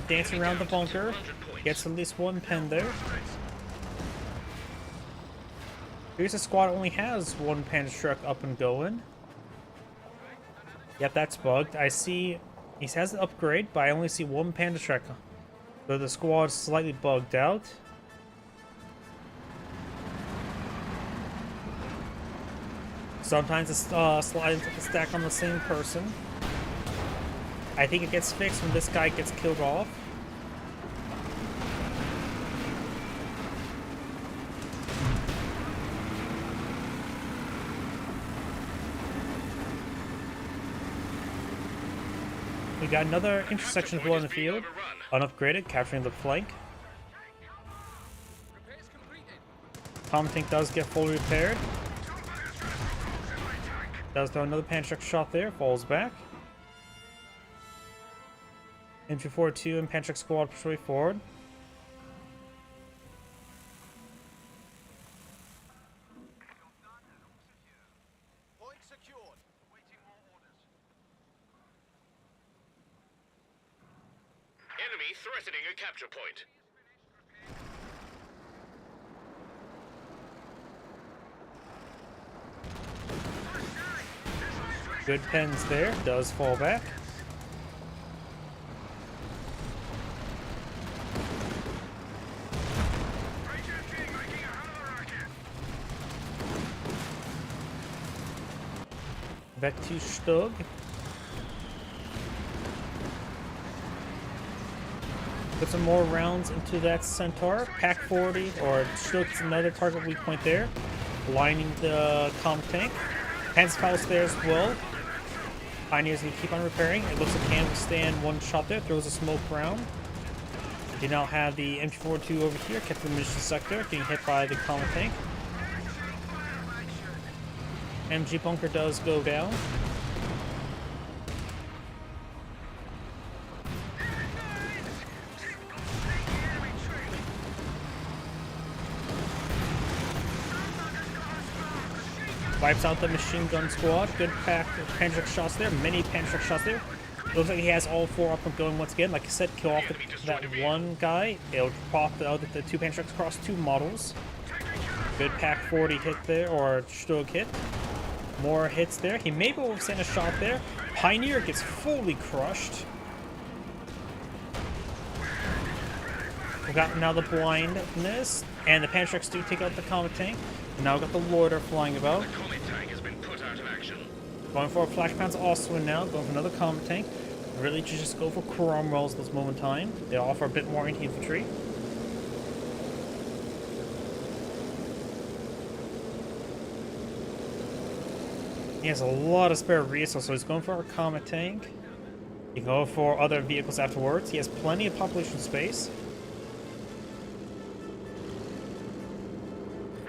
Speaker 1: dancing around the bunker. Gets at least one pen there. Here's a squad only has one Panda truck up and going. Yep, that's bugged. I see he has an upgrade, but I only see one Panda truck. So the squad's slightly bugged out. Sometimes it slides into the stack on the same person. I think it gets fixed when this guy gets killed off. We got another intersection below in the field. Unupgraded, capturing the flank. Common Tank does get fully repaired. Does throw another Panchak shot there, falls back. MG42 and Panchak squad push forward.
Speaker 5: Point secured. Waiting more orders.
Speaker 2: Enemy threatening a capture point.
Speaker 1: Good pens there, does fall back. Back to Stug. Put some more rounds into that Centaur. Pack 40, or Stug's another target weak point there. Lining the Comm Tank. Panzerfaust there as well. Pioneers need to keep on repairing. It looks like can withstand one shot there. Throws a smoke round. You now have the MG42 over here. Kept the mission sector. Getting hit by the Common Tank. MG bunker does go down. Wipes out the machine gun squad. Good pack of Panchak shots there. Many Panchak shots there. Looks like he has all four up and going once again. Like I said, kill off that one guy. It'll pop the two Panchaks across two models. Good pack 40 hit there, or Stug hit. More hits there. He may be able to send a shot there. Pioneer gets fully crushed. We got now the blindness, and the Panchaks do take out the Comet Tank. Now we got the Loiter flying about.
Speaker 2: The Comet Tank has been put out of action.
Speaker 1: Going for a Flashpounds also now. Going for another Comet Tank. Really just go for Cromwells at this moment in time. They offer a bit more anti-infantry. He has a lot of spare resources, so he's going for a Comet Tank. He can go for other vehicles afterwards. He has plenty of population space.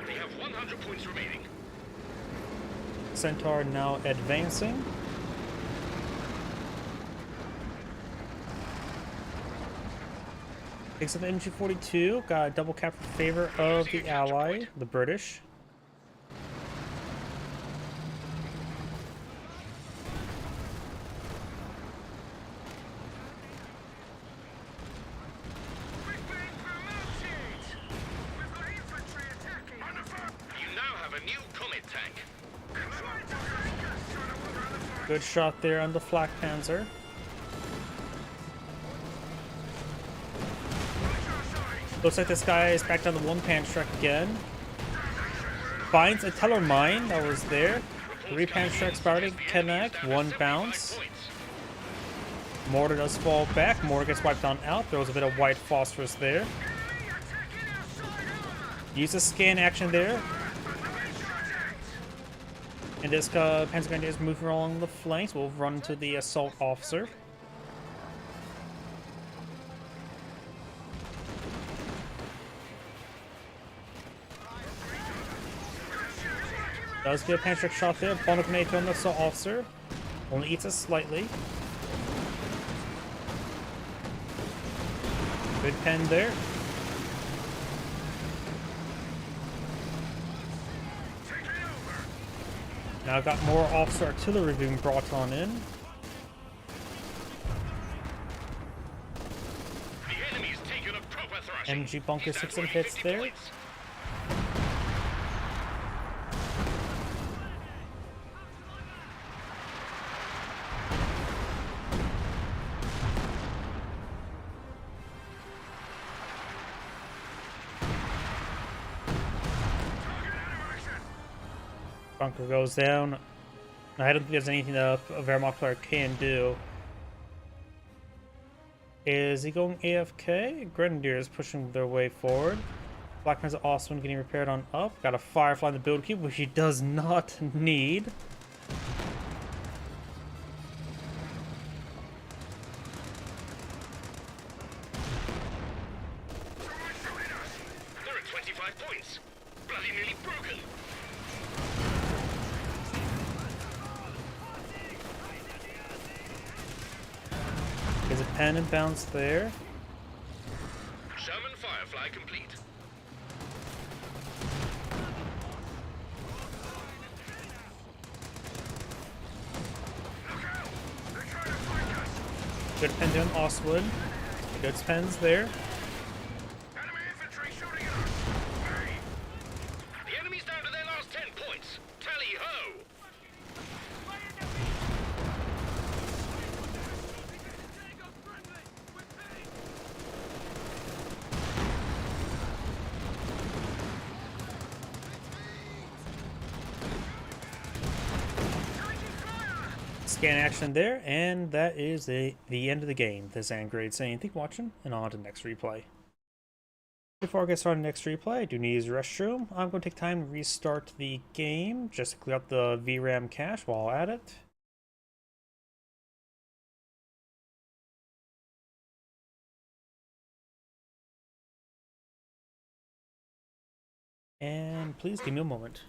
Speaker 2: They have 100 points remaining.
Speaker 1: Centaur now advancing. Picks up the MG42. Got a double cap in favor of the ally, the British. Good shot there on the Flak Panzer. Looks like this guy is back down the one pan track again. Finds a teller mine that was there. 3 pan tracks starting, connect, 1 bounce. Mortar does fall back. Mortar gets wiped on out. Throws a bit of white phosphorus there. Use a scan action there. And this Pentagon is moving along the flanks. We'll run to the assault officer. Does get a Pantrick shot there. Bundle grenade on the assault officer. Only eats us slightly. Good pen there. Now got more officer artillery being brought on in.
Speaker 2: The enemy's taken a proper thrashing.
Speaker 1: MG bunker
Speaker 2: He's
Speaker 1: 6
Speaker 2: at
Speaker 1: and hits
Speaker 2: 50
Speaker 1: there.
Speaker 2: points.
Speaker 1: Bunker goes down. I don't think there's anything that a Wehrmacht player can do. Is he going AFK? Grenadier is pushing their way forward. Blackman's awesome getting repaired on up. Got a Firefly in the build cube, which he does not need.
Speaker 2: They're at 25 points. Bloody nearly broken.
Speaker 1: There's a pen and bounce there.
Speaker 2: Sherman Firefly complete.
Speaker 1: Good pen down Oswood. Good pens there.
Speaker 2: Enemy infantry shooting at us. Hey! The enemy's down to their last 10 points. Tally ho!
Speaker 1: Scan action there, and that is the end of the game. This Angrade saying, thank you for watching, and on to the next replay. Before I get started on the next replay, I do need to use the restroom. I'm going to take time to restart the game, just to clear out the VRAM cache while at it. And please give me a moment.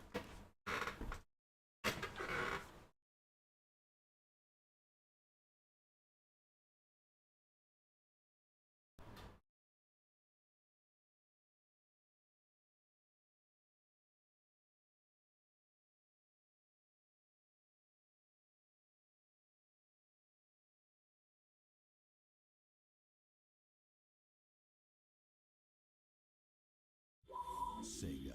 Speaker 6: Sega.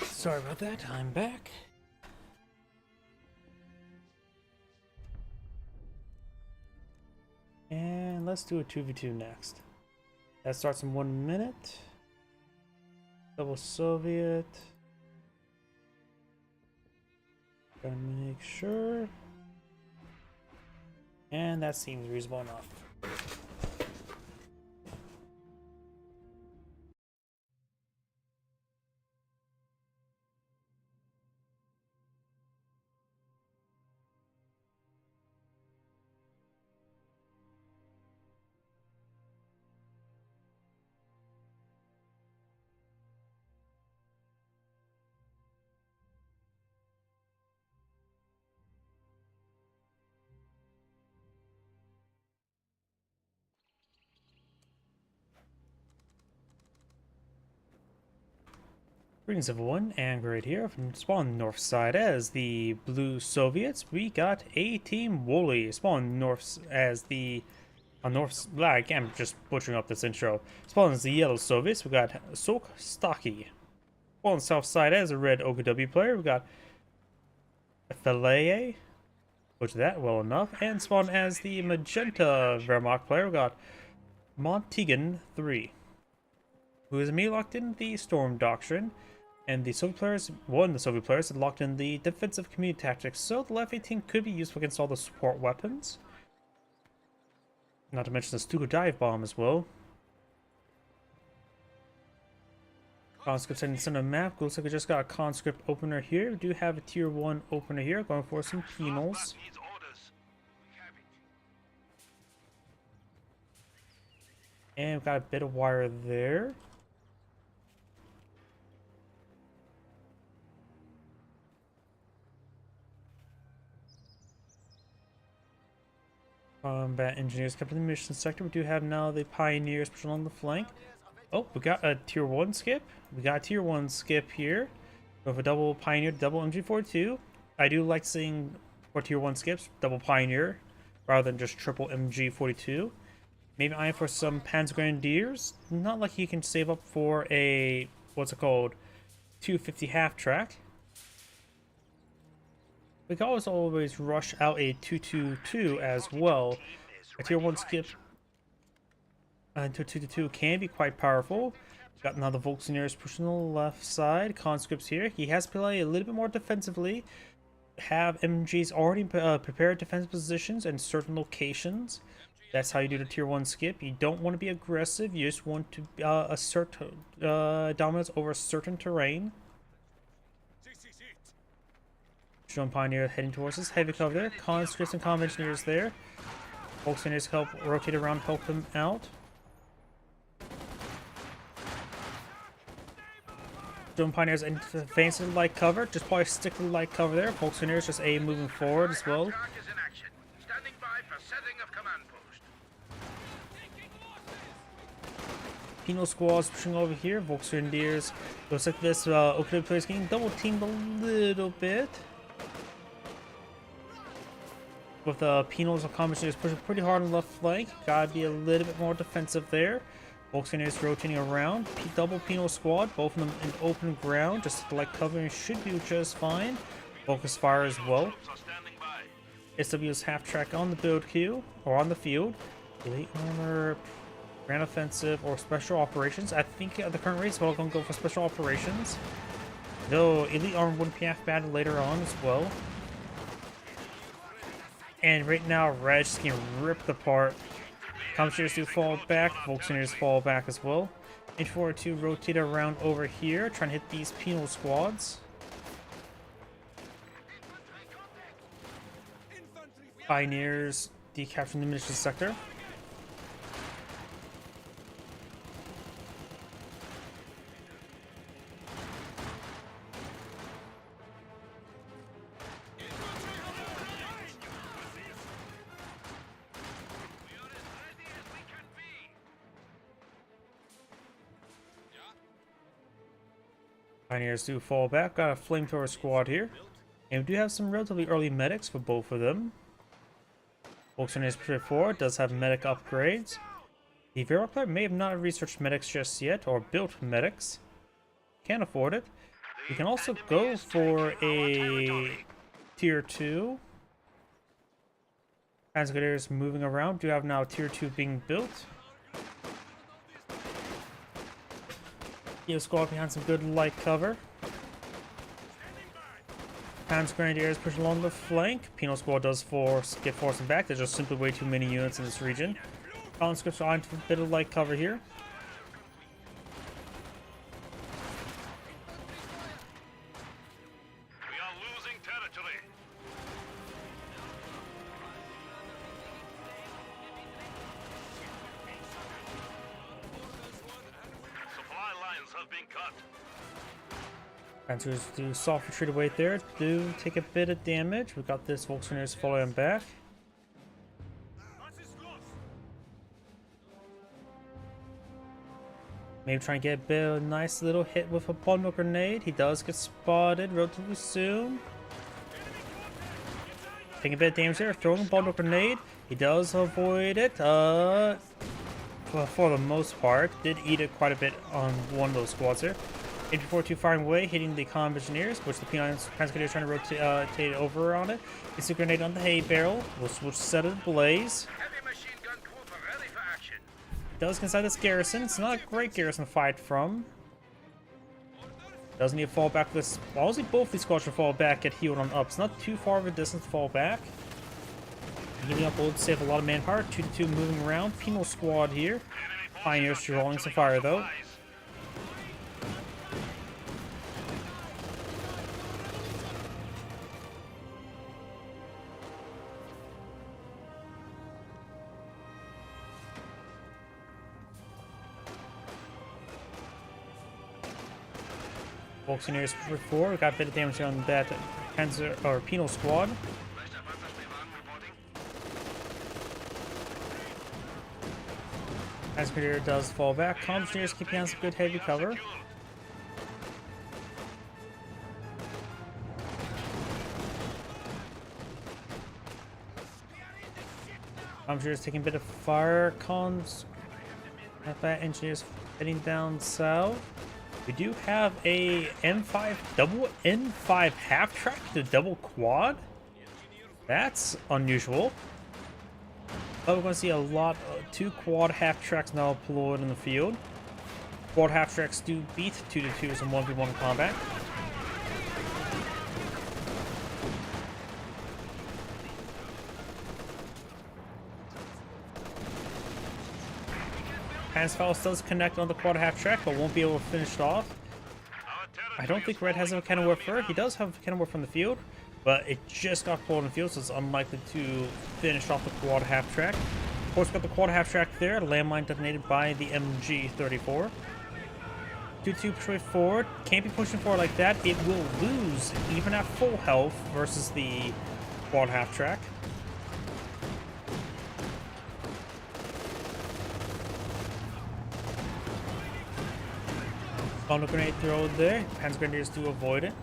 Speaker 1: Sorry about that, I'm back. And let's do a 2v2 next. That starts in 1 minute. Double Soviet. Gotta make sure. And that seems reasonable enough. Greetings everyone, and right here from spawn north side as the blue Soviets. We got A Team Wooly spawn north as the north. I'm just butchering up this intro. Spawn as the yellow Soviets. We got Sok Stocky. Spawn south side as a red OKW player. We got Falaye, which that well enough, and spawn as the magenta Wehrmacht player. We got Montegan 3, who is me locked in the Storm Doctrine. And the Soviet players, one of the Soviet players, had locked in the defensive community tactics, so the left 18 could be useful against all the support weapons. Not to mention the Stuka dive bomb as well. Conscript sending center map. Looks like we just got a conscript opener here. We do have a tier 1 opener here, going for some penals. And we've got a bit of wire there. Combat engineers kept in the mission sector. We do have now the pioneers pushing along the flank. Oh, we got a tier 1 skip. We got a tier 1 skip here. We have a double pioneer, double MG42. I do like seeing for tier 1 skips, double pioneer, rather than just triple MG42. Maybe eyeing for some Panzer Grenadiers. Not like you can save up for a, what's it called, 250 half track. We can always rush out a 222 as well. A tier 1 skip into 222 can be quite powerful. Got now the Volkswagens pushing the left side. Conscripts here. He has to play a little bit more defensively. Have MGs already prepared defensive positions in certain locations. That's how you do the tier 1 skip. You don't want to be aggressive. You just want to assert dominance over certain terrain. Drone Pioneer heading towards us. Heavy cover there. Conscripts and Comm Engineers there. Volkswagens help rotate around, help him out. Drone Pioneers advancing light cover. Just probably stick to the light cover there. Volkswagens just A moving forward as well.
Speaker 2: Standing by for setting of command post.
Speaker 1: Penal squads pushing over here. Volkswagens. Looks like this OKW player is getting double teamed a little bit. With the penals and combinations pushing pretty hard on the left flank. Gotta be a little bit more defensive there. Volkswagens rotating around. Double penal squad, both of them in open ground. Just like covering should be just fine. Focus fire as well. SW's half track on the build queue or on the field. Elite armor, grand offensive, or special operations. I think at the current rate, we're going to go for special operations. Though elite armor wouldn't be half bad later on as well. And right now, Reg is getting ripped apart. Commentators do fall back. Volkswagens fall back as well. H4 to rotate around over here, trying to hit these penal squads. Pioneers decapturing the munitions sector. Pioneers do fall back. Got a flamethrower squad here. And we do have some relatively early medics for both of them. Volkswagens Pre 4 does have medic upgrades. The Wehrmacht player may have not researched medics just yet, or built medics. Can't afford it. You can also go for a tier 2. Panzer moving around. Do have now tier 2 being built. Squad behind some good light cover. Panzer Grenadiers pushing along the flank. Penal squad does get forcing back. There's just simply way too many units in this region. Conscripts are on a bit of light cover here.
Speaker 2: We are losing territory. Supply lines have been cut.
Speaker 1: Panzers do soft retreat away there. Do take a bit of damage. We've got this Volkswagens following back. Maybe try and get a nice little hit with a bundle grenade. He does get spotted relatively soon. Taking a bit of damage there, throwing a bundle grenade. He does avoid it. For the most part, did eat it quite a bit on one of those squads there. 842 firing away, hitting the comm engineers, which the P9's Grenadier trying to rotate over on it. It's a grenade on the hay barrel. We'll switch set it ablaze.
Speaker 2: Heavy machine gun Cooper ready for action.
Speaker 1: Does inside this garrison. It's not a great garrison to fight from. Doesn't need to fall back this. Obviously, both these squads should fall back, get healed on up. It's not too far of a distance to fall back. Healing up will save a lot of manpower. 2-2 moving around. Penal squad here. Pioneers drawing some fire though. Volkswagen for 4. We got a bit of damage on that Panzer or Penal squad. Panzer does fall back. Engineers keeping on some good heavy cover. Engineers taking a bit of fire. Engineers heading down south. We do have a M5 double M5 half track to double quad. That's unusual. But we're going to see a lot of 2 quad half tracks now deployed in the field. Quad half tracks do beat 2-2s in 1v1 combat. Panzerfaust does connect on the quad half track, but won't be able to finish it off. I don't think Red has a cannon warfare. He does have a cannon warfare from the field, but it just got pulled in the field, so it's unlikely to finish off the quad half track. Of course, got the quad half track there. Landmine detonated by the MG34. 2-2 push forward. Can't be pushing forward like that. It will lose even at full health versus the quad half track. Bundle grenade throw there. Panzer Grenadiers do avoid it.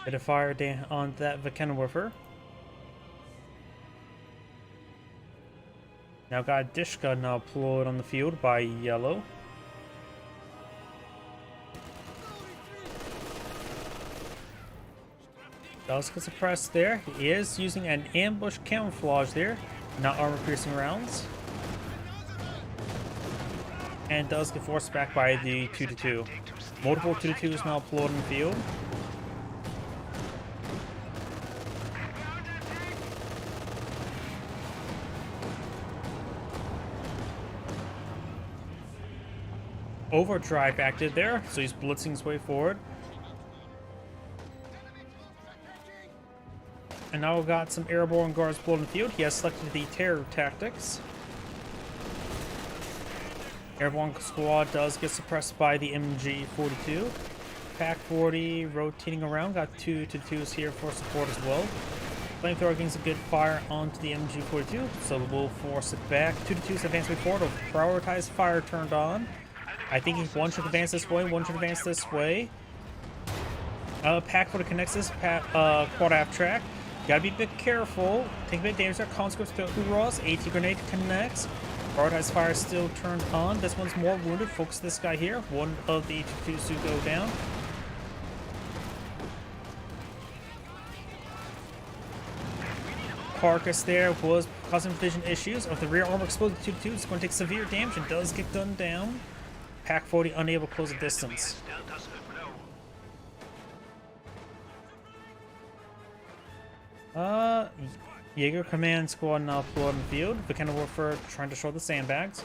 Speaker 1: Bit of fire on that Vakenwerfer. Now got Dishka now deployed on the field by yellow. Does get suppressed there. He is using an ambush camouflage there, not armor piercing rounds. And does get forced back by the 2-2. Multiple 2-2s now deployed in the field. Overdrive active there, so he's blitzing his way forward. And now we've got some airborne guards pulled in the field. He has selected the terror tactics. Airborne squad does get suppressed by the MG42. Pack 40 rotating around. Got 2-2s here for support as well. Flamethrower getting some good fire onto the MG42, so we'll force it back. 2-2s advance way forward. Prioritized fire turned on. I think one should advance this way, one should advance this way. Pack 40 connects this quad half track. Gotta be a bit careful. Take a bit of damage there. Conscripts to Uros. AT grenade connects. Prioritized fire is still turned on. This one's more wounded. Focus this guy here. One of the 2-2s to go down. Carcass there was causing vision issues of the rear armor exposed to 2-2. It's going to take severe damage and does get done down. Pack 40 unable to close the distance. Jaeger command squad now deployed in the field. Vakenna Warfare trying to show the sandbags.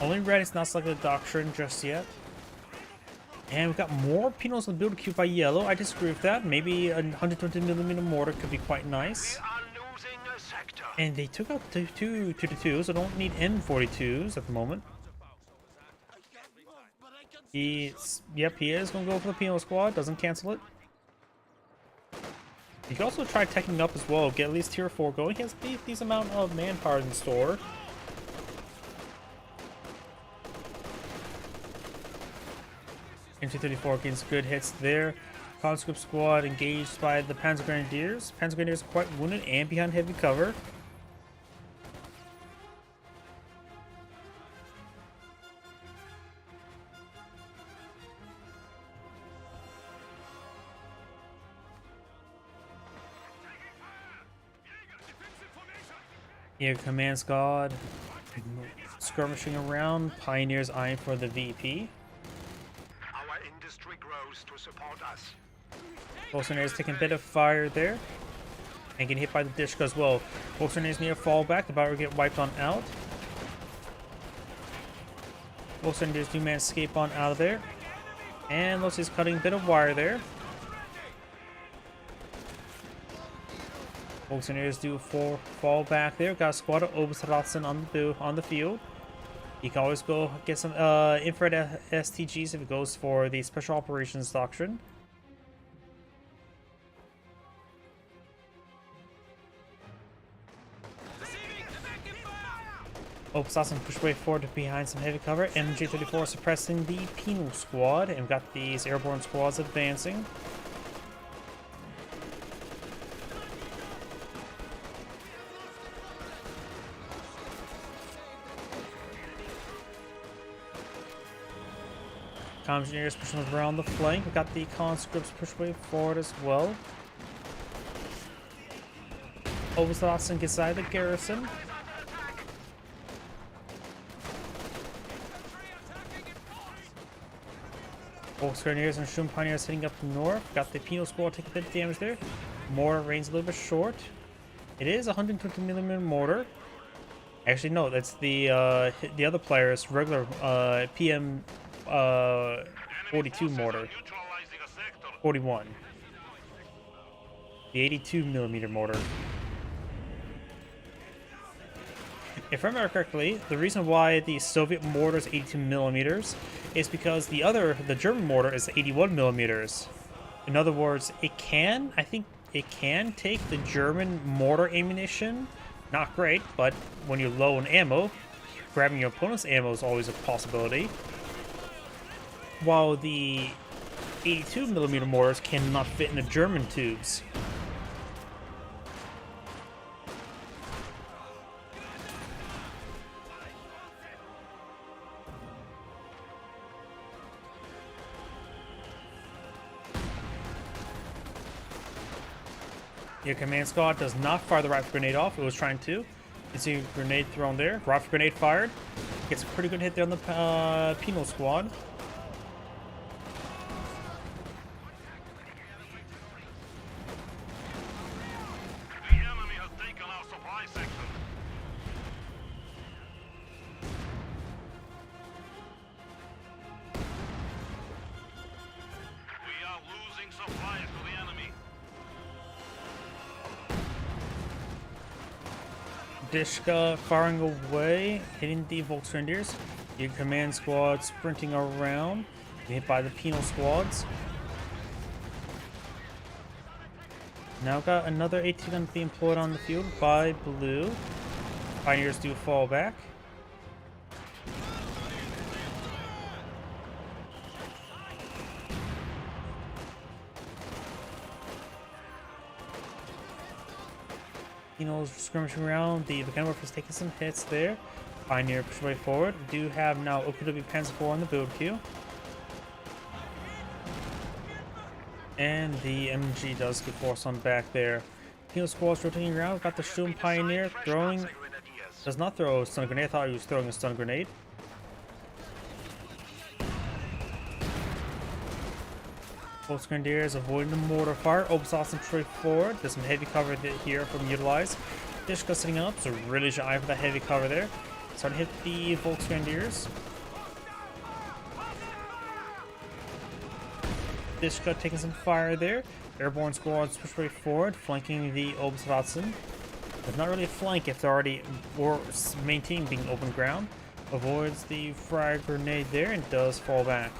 Speaker 1: Only Red is not selected Doctrine just yet. And we've got more penals on the build queue by yellow. I disagree with that. Maybe a 120mm mortar could be quite nice. And they took out two 2-2s, so don't need M42s at the moment. Yep, he is going to go for the penal squad. Doesn't cancel it. You can also try teching up as well. Get at least tier 4 going. He has a decent amount of manpower in store. MG34 gains good hits there. Conscript squad engaged by the Panzer Grenadiers. Panzer Grenadiers are quite wounded and behind heavy cover. Here, command squad skirmishing around. Pioneers eyeing for the VP.
Speaker 3: Our industry grows to support us.
Speaker 1: Volkswagen is taking a bit of fire there. And getting hit by the Dishka as well. Volkswagen is near a fallback. The battery get wiped on out. Volkswagen do man escape on out of there. And looks he's cutting a bit of wire there. Volkswagen do fall back there. Got a squad of Oberstrassen on the field. You can always go get some infrared STGs if it goes for the Special Operations Doctrine. Oberstrassen push way forward behind some heavy cover. MG34 suppressing the penal squad. And we've got these airborne squads advancing. Comm engineers pushing around the flank. We've got the conscripts push way forward as well. Oberstrassen gets out of the garrison. Volksgrenadiers and Sturm Pioneers heading up north. Got the penal squad taking a bit of damage there. Mortar range a little bit short. It is 120mm mortar. Actually, no, that's the other player's regular PM 42 mortar. 41. The 82mm mortar. If I remember correctly, the reason why the Soviet mortar is 82mm is because the German mortar is 81mm. In other words, I think it can take the German mortar ammunition. Not great, but when you're low on ammo, grabbing your opponent's ammo is always a possibility. While the 82mm mortars cannot fit in the German tubes. Your command squad does not fire the rifle grenade off. It was trying to. You can see a grenade thrown there. Rifle grenade fired. Gets a pretty good hit there on the penal squad.
Speaker 3: The enemy has taken our supply section. We are losing supplies to the enemy.
Speaker 1: Dishka firing away, hitting the Volksgrenadiers. Your command squad sprinting around, hit by the penal squads. Now got another AT gun being employed on the field by blue. Pioneers do fall back. Penal's skirmishing around. The Mechanwarf is taking some hits there. Pioneer push way forward. We do have now OKW Panzer IV on the build queue. And the MG does get force on back there. Penal squad's rotating around. We've got the Sturm Pioneer throwing. Does not throw a stun grenade. I thought he was throwing a stun grenade. Volksgrenadiers avoiding the mortar fire. Oberstrassen push forward. There's some heavy cover here from Utilize. Dishka sitting up, so really should eye for that heavy cover there. Starting to hit the Volksgrenadiers. Dishka taking some fire there. Airborne squads push way forward, flanking the Oberstrassen. But not really a flank if they're already maintaining being open ground. Avoids the frag grenade there and does fall back.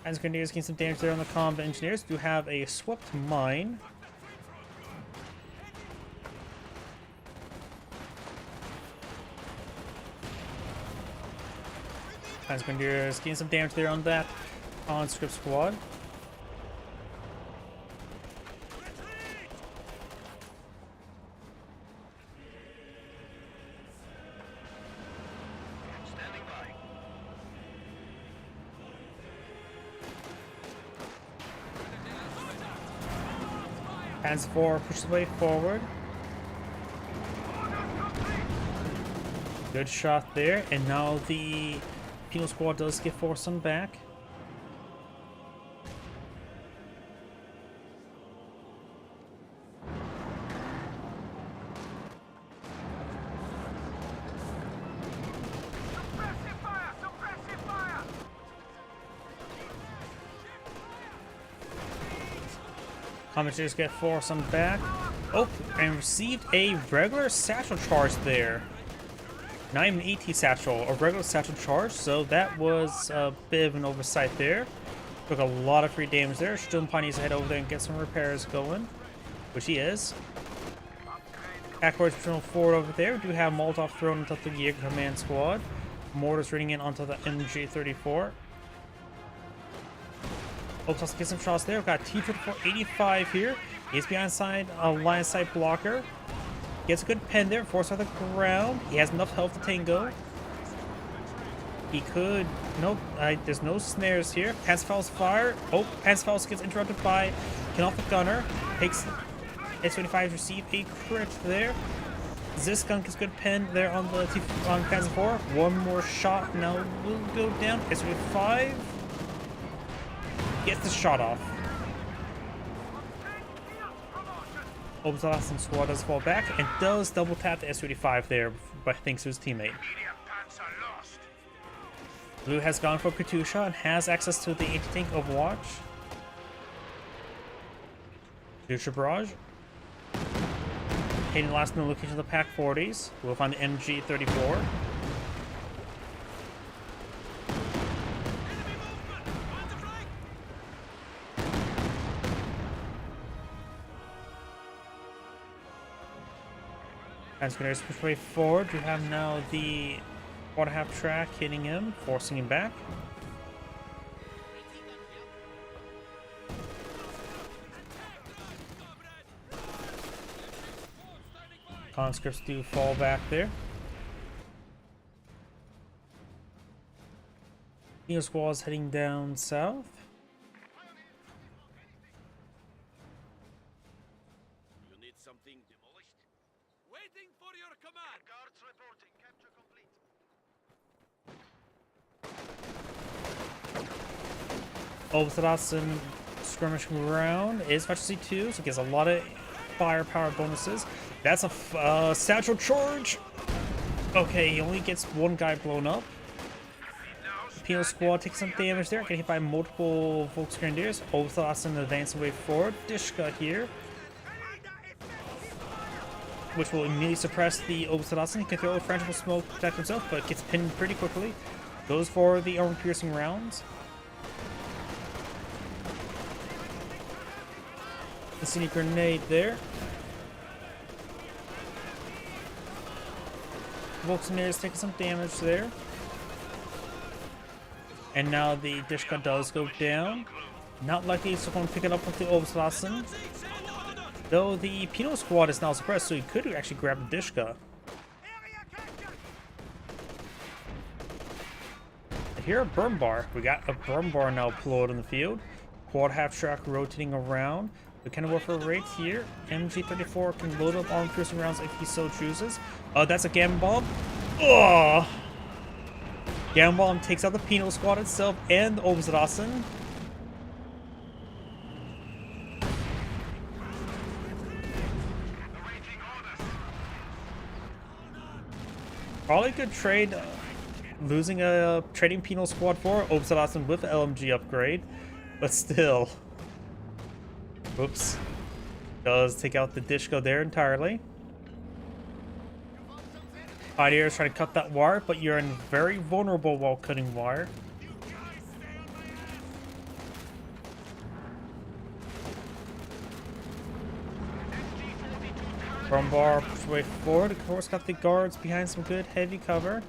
Speaker 1: As Grenadiers gain some damage there on the combat engineers. Do have a swept mine. As Grenadiers gain some damage there on that conscript squad.
Speaker 3: Standing by.
Speaker 1: Panzer IV pushes way forward. Good shot there, and now the Penal Squad does get forced on back.
Speaker 4: Suppressive fire! Suppressive fire!
Speaker 1: Commentators get forced on back. Oh, and received a regular satchel charge there. Not even an AT satchel, a regular satchel charge, so that was a bit of an oversight there. Took a lot of free damage there. Sturmpy needs to head over there and get some repairs going, which he is. Backwards patrol forward over there. We do have Molotov thrown into the Jaeger Command Squad. Mortars running in onto the MG34. Optos get some shots there. We've got T-34-85 here. He's behind side, line of sight blocker. Gets a good pen there, forced on the ground. He has enough health to tango. He could... Nope, there's no snares here. Panzerfaust fire. Oh, Panzerfaust gets interrupted by Knopf the Gunner. Takes... S-25 receive a crit there. Ziskunk gets good pen there on the on Panzer IV. One more shot now will go down. S-25 gets the shot off. Obzalassen squad does fall back and does double tap the S-35 there, but thanks to his teammate.
Speaker 3: Medium panzer lost.
Speaker 1: Blue has gone for Katusha and has access to the anti-tank Overwatch. Katusha barrage. Hitting the last known location of the Pack 40s. We'll find the MG34. As Grenadiers push way forward, you have now the quarter half track hitting him, forcing him back. Conscripts do fall back there. Neo Squad's heading down south.
Speaker 2: You need something demolished?
Speaker 5: Waiting for your command.
Speaker 3: Guards reporting. Capture complete.
Speaker 1: Obzalassen skirmishing around is Majesty 2, so it gets a lot of firepower bonuses. That's a satchel charge. Okay, he only gets one guy blown up. Penal Squad takes some damage there, getting hit by multiple Volksgrenadiers. Obzalassen advancing way forward. Dishka here, which will immediately suppress the Obzalassen. He can throw a frangible smoke to protect himself, but gets pinned pretty quickly. Goes for the armor-piercing rounds. Cassini grenade there. Volksgrenadiers taking some damage there. And now the Dishka does go down. Not likely to going to pick it up with the Obzalassen. Though the Penal Squad is now suppressed, so he could actually grab the Dishka. Here, a Burn Bar. We got a Burn Bar now deployed in the field. Quad half track rotating around. The kind of warfare rate here. MG34 can load up arm piercing rounds if he so chooses. That's a Gamma Bomb. Oh! Gamma Bomb takes out the Penal Squad itself and the Obzalassen. Probably good trade. Losing a trading Penal Squad for Obzalassen with LMG upgrade, but still. Whoops. Does take out the Dishka there entirely. Pioneers trying to cut that wire, but you're in very vulnerable while cutting wire. Brumbar pushes way forward. Of course, got the guards behind some good heavy cover.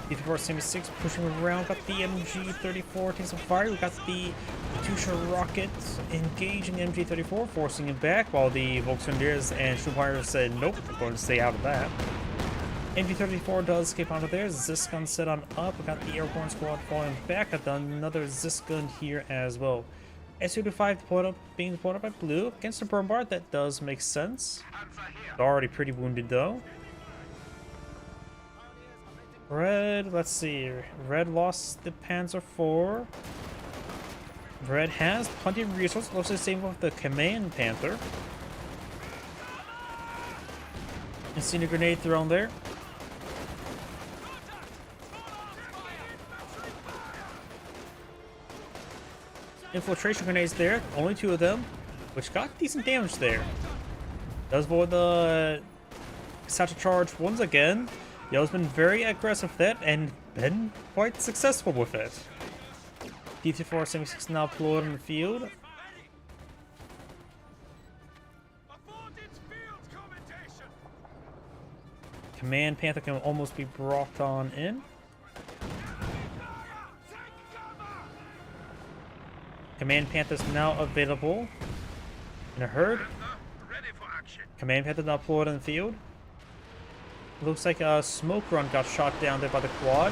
Speaker 1: T-476 pushing around. Got the MG34 taking some fire. We got the Katyusha rockets engaging MG34, forcing it back, while the Volkswindiers and Schubwire said, nope, we're going to stay out of that. MG34 does escape onto there. Zisgun set on up. We got the airborne squad falling back. I've done another Zisgun here as well. Su-25 being deployed up by Blue against the Brumbar. That does make sense. They're already pretty wounded though. Red, let's see. Red lost the Panzer IV. Red has plenty of resources. Looks the same with the Command Panther. And seen a grenade thrown there. Infiltration grenades there, only 2 of them, which got decent damage there. Does avoid the satchel charge once again. Yellow's been very aggressive with it and been quite successful with it. T-476 now deployed in the field. Command Panther can almost be brought on in. Command Panther's now available in a herd.
Speaker 2: Ready for action.
Speaker 1: Command Panther now deployed in the field. Looks like a smoke run got shot down there by the quad.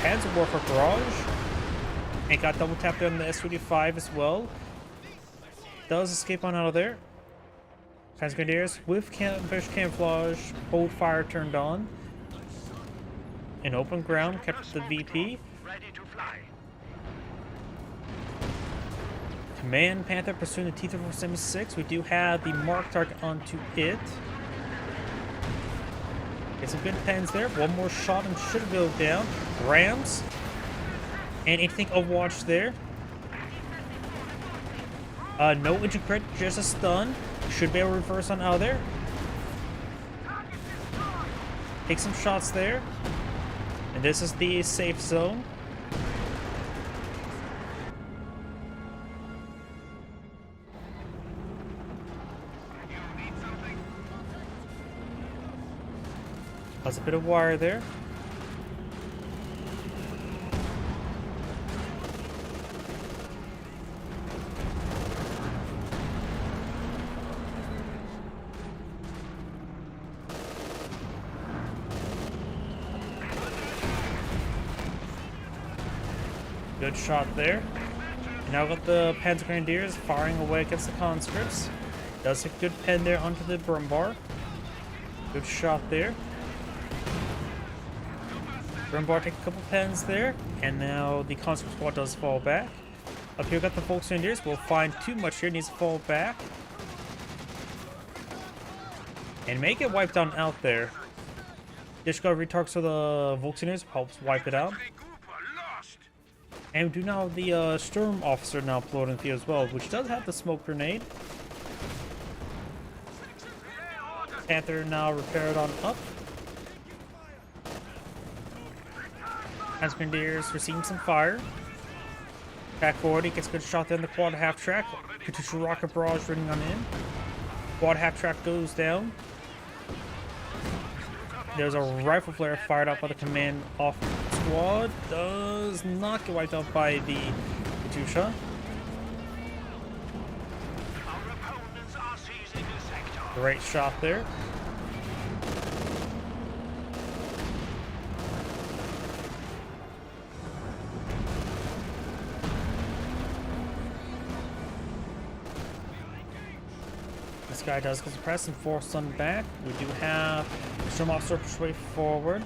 Speaker 1: Panzer Warfare Barrage. And got double tapped there on the Su-25 as well. Does escape on out of there. Grenadiers with bush camouflage, hold fire turned on. In open ground, kept the VP.
Speaker 3: Ready to fly.
Speaker 1: Command Panther pursuing the T-476. We do have the mark target onto it. Get some good pens there. One more shot and should go down. Rams. And anything Overwatch there. No injury crit, just a stun. Should be able to reverse on out of there. Take some shots there. And this is the safe zone. That's a bit of wire there. Good shot there. Now got the Panzer Grenadiers firing away against the conscripts. Does a good pen there onto the Brumbar. Good shot there. Brumbar take a couple pens there, and now the conscript squad does fall back. Up here, got the Volkswindiers. We'll find too much here. Needs to fall back. And may get wiped on out there. Discovery targets for the Volkswindiers helps wipe it out. And we do now have the Sturm officer now deployed in the field as well, which does have the smoke grenade. Panther now repaired on up. As Grenadiers receiving some fire. Back forward, he gets a good shot there in the quad half track. Katyusha rocket barrage running on in. Quad half track goes down. There's a rifle flare fired up by the command off squad. Does not get wiped out by the Katyusha. Great shot there. This guy does get suppressed and force on back. We do have Sturm officer push way forward.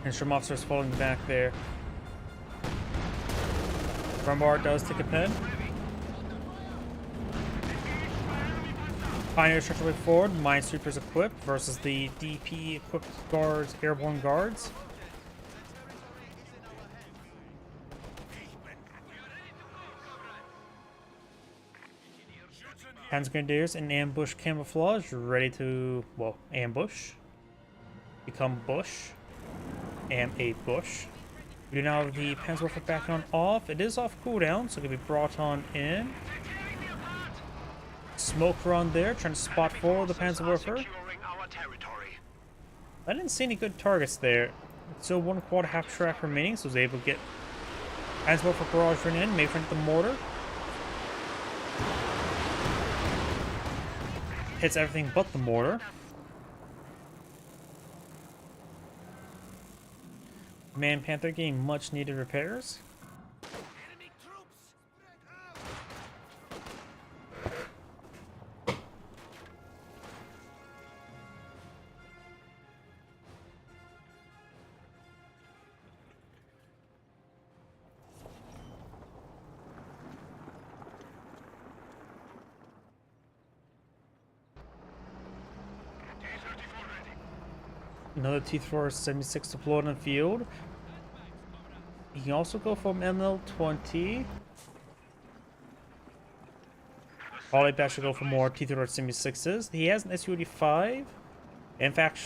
Speaker 1: And Sturm officer is falling back there. Brumbar does take a pen. Pioneer stretch way forward. Minesweepers equipped versus the DP equipped guards, airborne guards. Panzer Grenadiers in ambush camouflage, ready to, well, ambush. Become bush. Am a bush. We do now have the Panzerwerfer back on off. It is off cooldown, so it can be brought on in. Smoke run there, trying to spot for the Panzerwerfer.
Speaker 3: Securing our territory.
Speaker 1: I didn't see any good targets there. Still 1/4 half track remaining, so I was able to get Panzerwerfer barrage run in, maybe front the mortar. Hits everything but the mortar. Man Panther getting much needed repairs.
Speaker 5: Enemy troops!
Speaker 1: Another T-Thor 76 deployed on the field. You can also go from ML20. Probably best to go for more T-Thor 76s. He has an SU-85. In fact,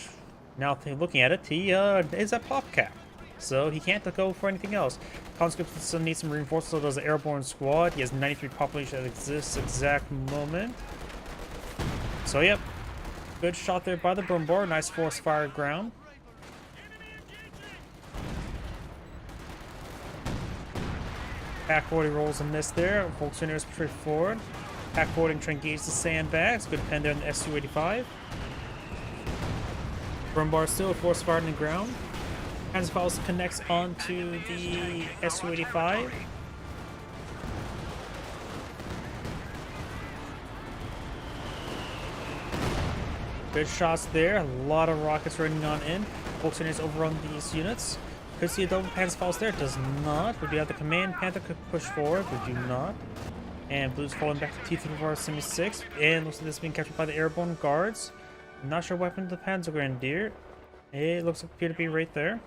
Speaker 1: now looking at it, he is a pop cap. So he can't go for anything else. Conscript still needs some reinforcements, so does the airborne squad. He has 93 population at this exact moment. So yep. Good shot there by the Brumbar. Nice force fire ground. Pack 40 rolls a miss there. Volkswagen push forward. Pack 40 trying to engage the sandbags. Good pen there on the SU-85. Brumbar still force fire in the ground. Panzerfaust connects onto the SU-85. Good shots there. A lot of rockets running on in. Volkswagen overrun these units. Could see a double Panzerfaust there. Does not. We do have the Command Panther could push forward. We do not. And Blue's falling back to T-Thor 76. And looks like this is being captured by the airborne guards. Not sure what happened to the Panzer Grenadier. It looks like appear to be right there.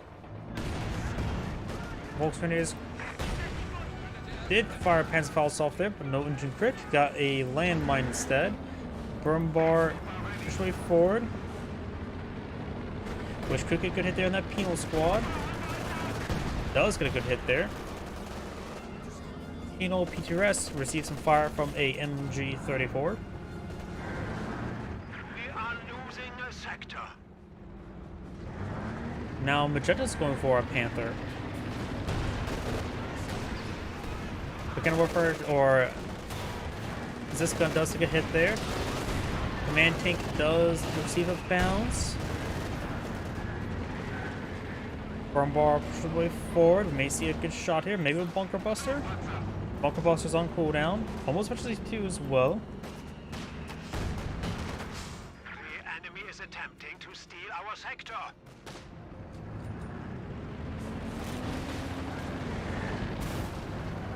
Speaker 1: Volkswagen did fire Panzerfaust off there, but no engine crit. Got a landmine instead. Brumbar push way forward. Which could get a good hit there on that penal squad. Does get a good hit there. Penal PTRS received some fire from a MG-34.
Speaker 3: We are losing a sector.
Speaker 1: Now Magetta's going for a Panther. But can work for it, or is this gun does take a hit there? Command tank does receive a bounce. Brumbar pushes the way forward. We may see a good shot here. Maybe a Bunker Buster. Bunker Buster's on cooldown. Almost much as these two as well.
Speaker 3: The enemy is attempting to steal our sector.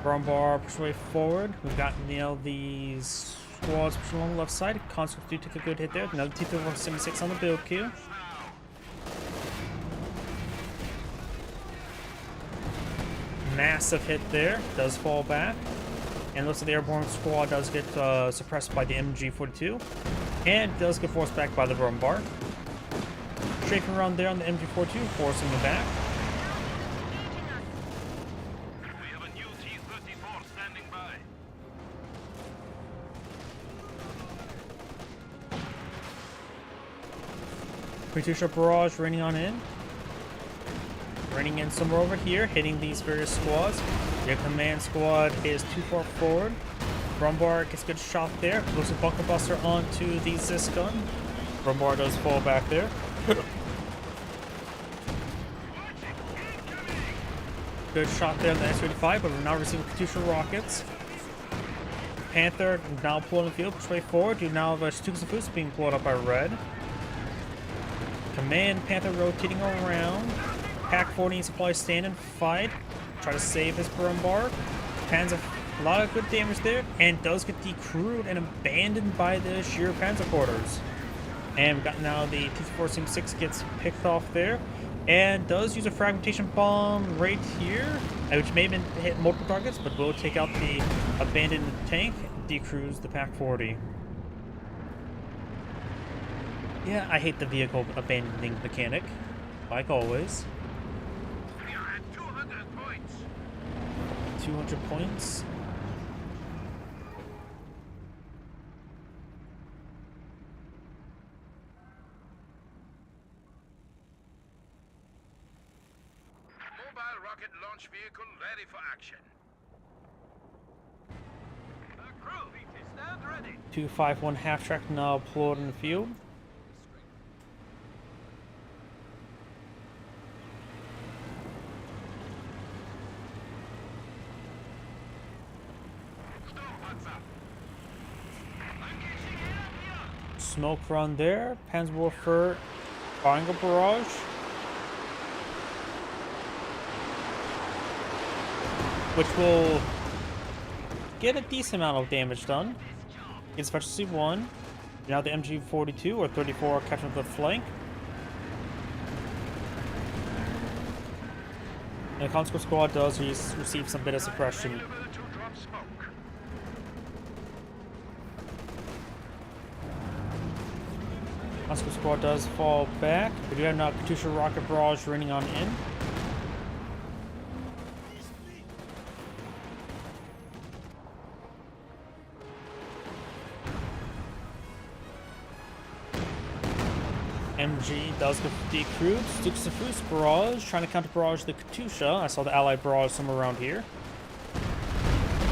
Speaker 1: Brumbar pushes the way forward. We've got now these squads pushing along the left side. Conscripts do take a good hit there. Another T-Thor 76 on the build queue. Massive hit there. Does fall back. And looks like the airborne squad does get suppressed by the MG-42. And does get forced back by the Brumbar. Strafing around there on the MG-42, forcing it back.
Speaker 2: We have a new T-34 standing by.
Speaker 1: Katyusha barrage raining on in. Raining in somewhere over here, hitting these various squads. Your command squad is too far forward. Brumbar gets a good shot there. Looks like Bunker Buster onto the Zis gun. Brumbar does fall back there. Good shot there on the S-35, but we're now receiving Katyusha rockets. Panther now pulling the field, push way forward. You now have Stukas of Foos being pulled up by Red. Command Panther rotating around. Pack 40 supply stand and fight. Try to save his Brumbar. Panzer, a lot of good damage there, and does get decrewed and abandoned by the sheer Panzer quarters. And we've got now the T-476 gets picked off there, and does use a fragmentation bomb right here, which may have been hit multiple targets, but will take out the abandoned tank, decrews the Pack 40. Yeah, I hate the vehicle abandoning mechanic, like always.
Speaker 2: We are at 200 points.
Speaker 1: 200 points.
Speaker 2: Mobile rocket launch vehicle ready for action.
Speaker 3: Crew, stand ready.
Speaker 1: 251 half track now deployed in the field. Smoke run there. Panzerwerfer firing a barrage. Which will get a decent amount of damage done. It's Specialty 1. Now the MG42 or 34 catching up the flank. And the Conscript Squad does receive some bit of suppression.
Speaker 2: Available to drop smoke.
Speaker 1: Conscript Squad does fall back. We do have now Katyusha rocket barrage running on in. MG does go for decrude. Dukes of Fruits barrage, trying to counter barrage the Katyusha. I saw the allied barrage somewhere around here.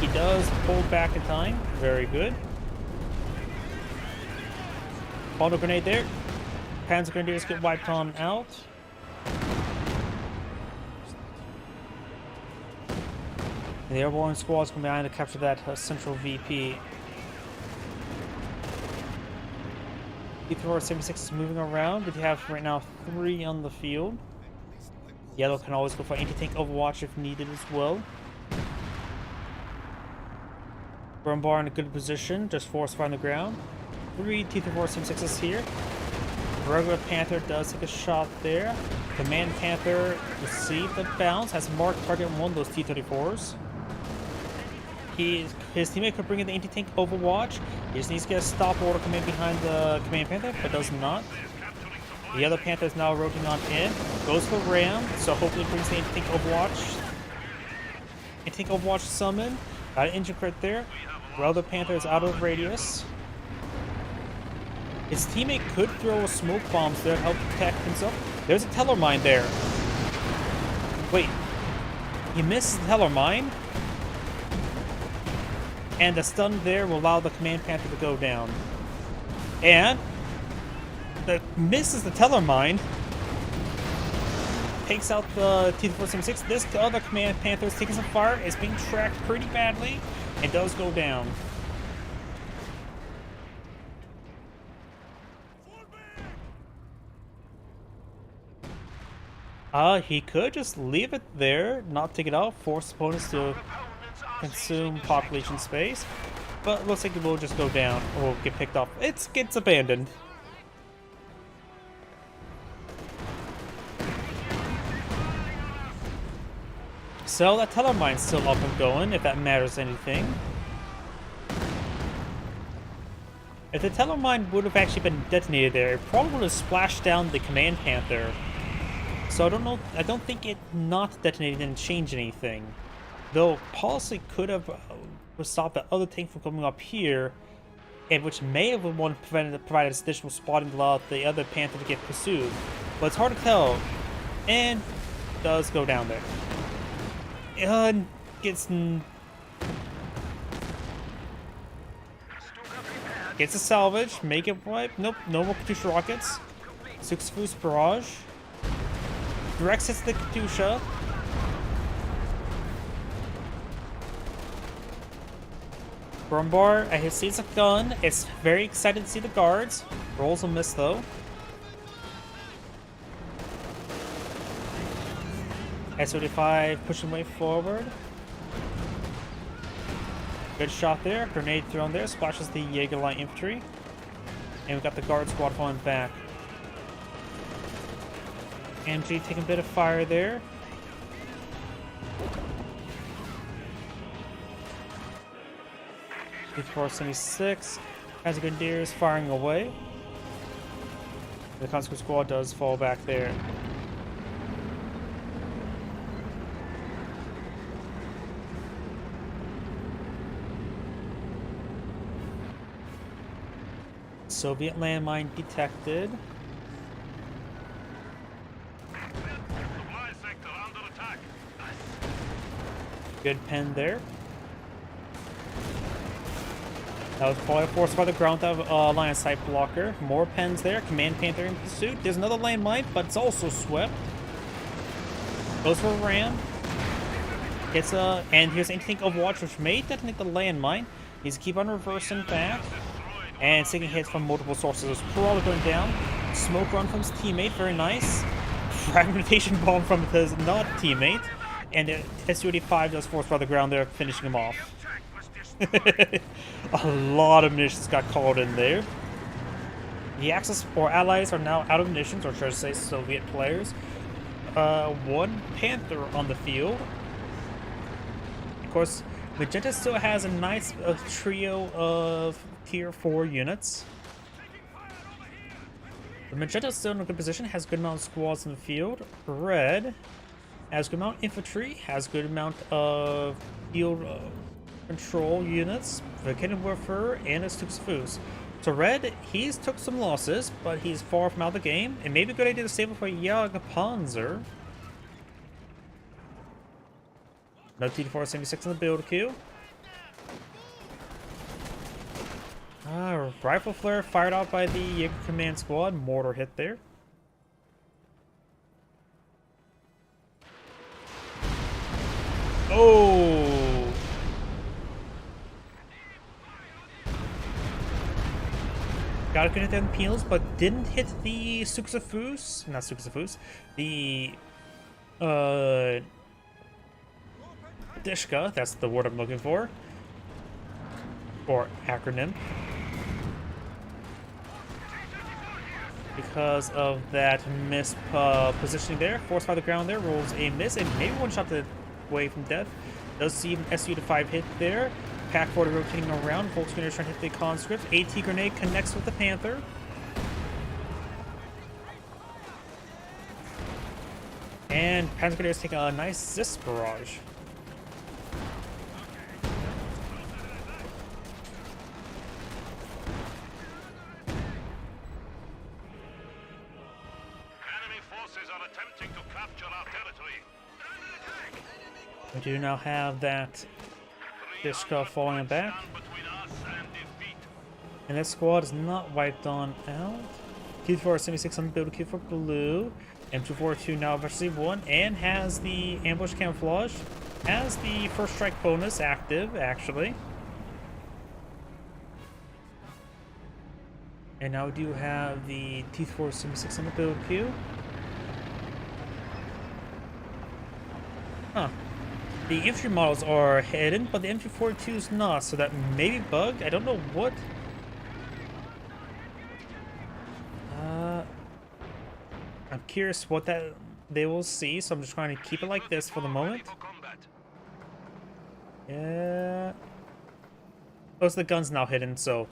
Speaker 1: He does pull back in time. Very good. Bottle grenade there. Panzer grenadiers get wiped on out. The airborne squad's come behind to capture that central VP. T-Thor 76 is moving around, but you have right now 3 on the field. Yellow can always go for anti-tank overwatch if needed as well. Brumbar in a good position, just force fire on the ground. 3 T-Thor 76s here. Regular Panther does take a shot there. Command Panther received the bounce, has marked target on one of those T-34s. His teammate could bring in the anti-tank overwatch. He just needs to get a stop order command behind the Command Panther, but does not. The other Panther is now rotating on in. Goes for Ram, so hopefully brings the anti-tank overwatch. Anti-tank overwatch summon. Got an engine crit there. The other Panther is out of radius. His teammate could throw a smoke bomb there to help protect himself. There's a Teller Mine there. Wait. He misses the Teller Mine? And the stun there will allow the Command Panther to go down. And the misses the Teller Mine. Takes out the T-476. This other Command Panther is taking some fire. It's being tracked pretty badly. And does go down. He could just leave it there, not take it out, force opponents to consume population space, but looks like it will just go down or get picked off. It gets abandoned. So that Teller Mine's still up and going, if that matters anything. If the Teller Mine would have actually been detonated there, it probably would have splashed down the Command Panther. So I don't know. I don't think it not detonating didn't change anything. Though policy could have stopped the other tank from coming up here, and which may have provided additional spotting to allow the other Panther to get pursued. But it's hard to tell. And does go down there. And gets a salvage. Make it wipe. Nope. No more Katyusha rockets. Six Foos barrage. Directs hits the Katyusha. Brumbar, he sees a gun, is very excited to see the guards. Rolls a miss though. S-35 pushing way forward. Good shot there. Grenade thrown there. Splashes the Jaeger Light Infantry. And we've got the guard squad falling back. MG taking a bit of fire there. T-476. As Grenadiers firing away. The Conscript Squad does fall back there. Soviet landmine detected.
Speaker 3: Supply sector under attack.
Speaker 1: Good pen there. That was probably forced by the ground of line of sight blocker. More pens there. Command Panther in pursuit. There's another landmine, but it's also swept. Goes for a ram. It's and here's anything Overwatch, which may detonate the landmine. He's keep on reversing back. And taking hits from multiple sources. Crawler going down. Smoke run from his teammate, very nice. Fragmentation bomb from his not teammate. And the SU-85 does force by the ground there, finishing him off. A lot of munitions got called in there. The Axis or allies are now out of munitions, or should I say Soviet players. One Panther on the field. Of course, Magenta still has a nice trio of Tier 4 units. The Magenta is still in a good position, has a good amount of squads in the field. Red has a good amount of infantry, has a good amount of field control units, the Kennewerfer, and his Tuxfus. So Red, he's took some losses, but he's far from out of the game. It may be a good idea to save up for Jagdpanzer. No T-476 in the build queue. Rifle flare fired out by the Jaeger Command Squad. Mortar hit there. Oh! Got to connect them peels, but didn't hit the Suxafus. Not Suxafus. The Dishka. That's the word I'm looking for. Or acronym. Because of that miss positioning there, forced by the ground there, rolls a miss, and maybe one shot away from death. Does see an SU-5 hit there. Pack 40 rotating around. Volkswagen trying to hit the conscript. AT grenade connects with the Panther. And Panther Grenadiers take a nice Zis barrage. We do now have that Dishka falling back. And that squad is not wiped on out. Q476 on the build queue for blue. M242 now versus 1 and has the ambush camouflage. Has the first strike bonus active, actually. And now we do have the T476 on the build queue. Huh. The infantry models are hidden, but the M242 is not, so that may be bugged. I don't know what. I'm curious what that they will see, so I'm just trying to keep it like this for the moment. Yeah. Most of the gun's now hidden, so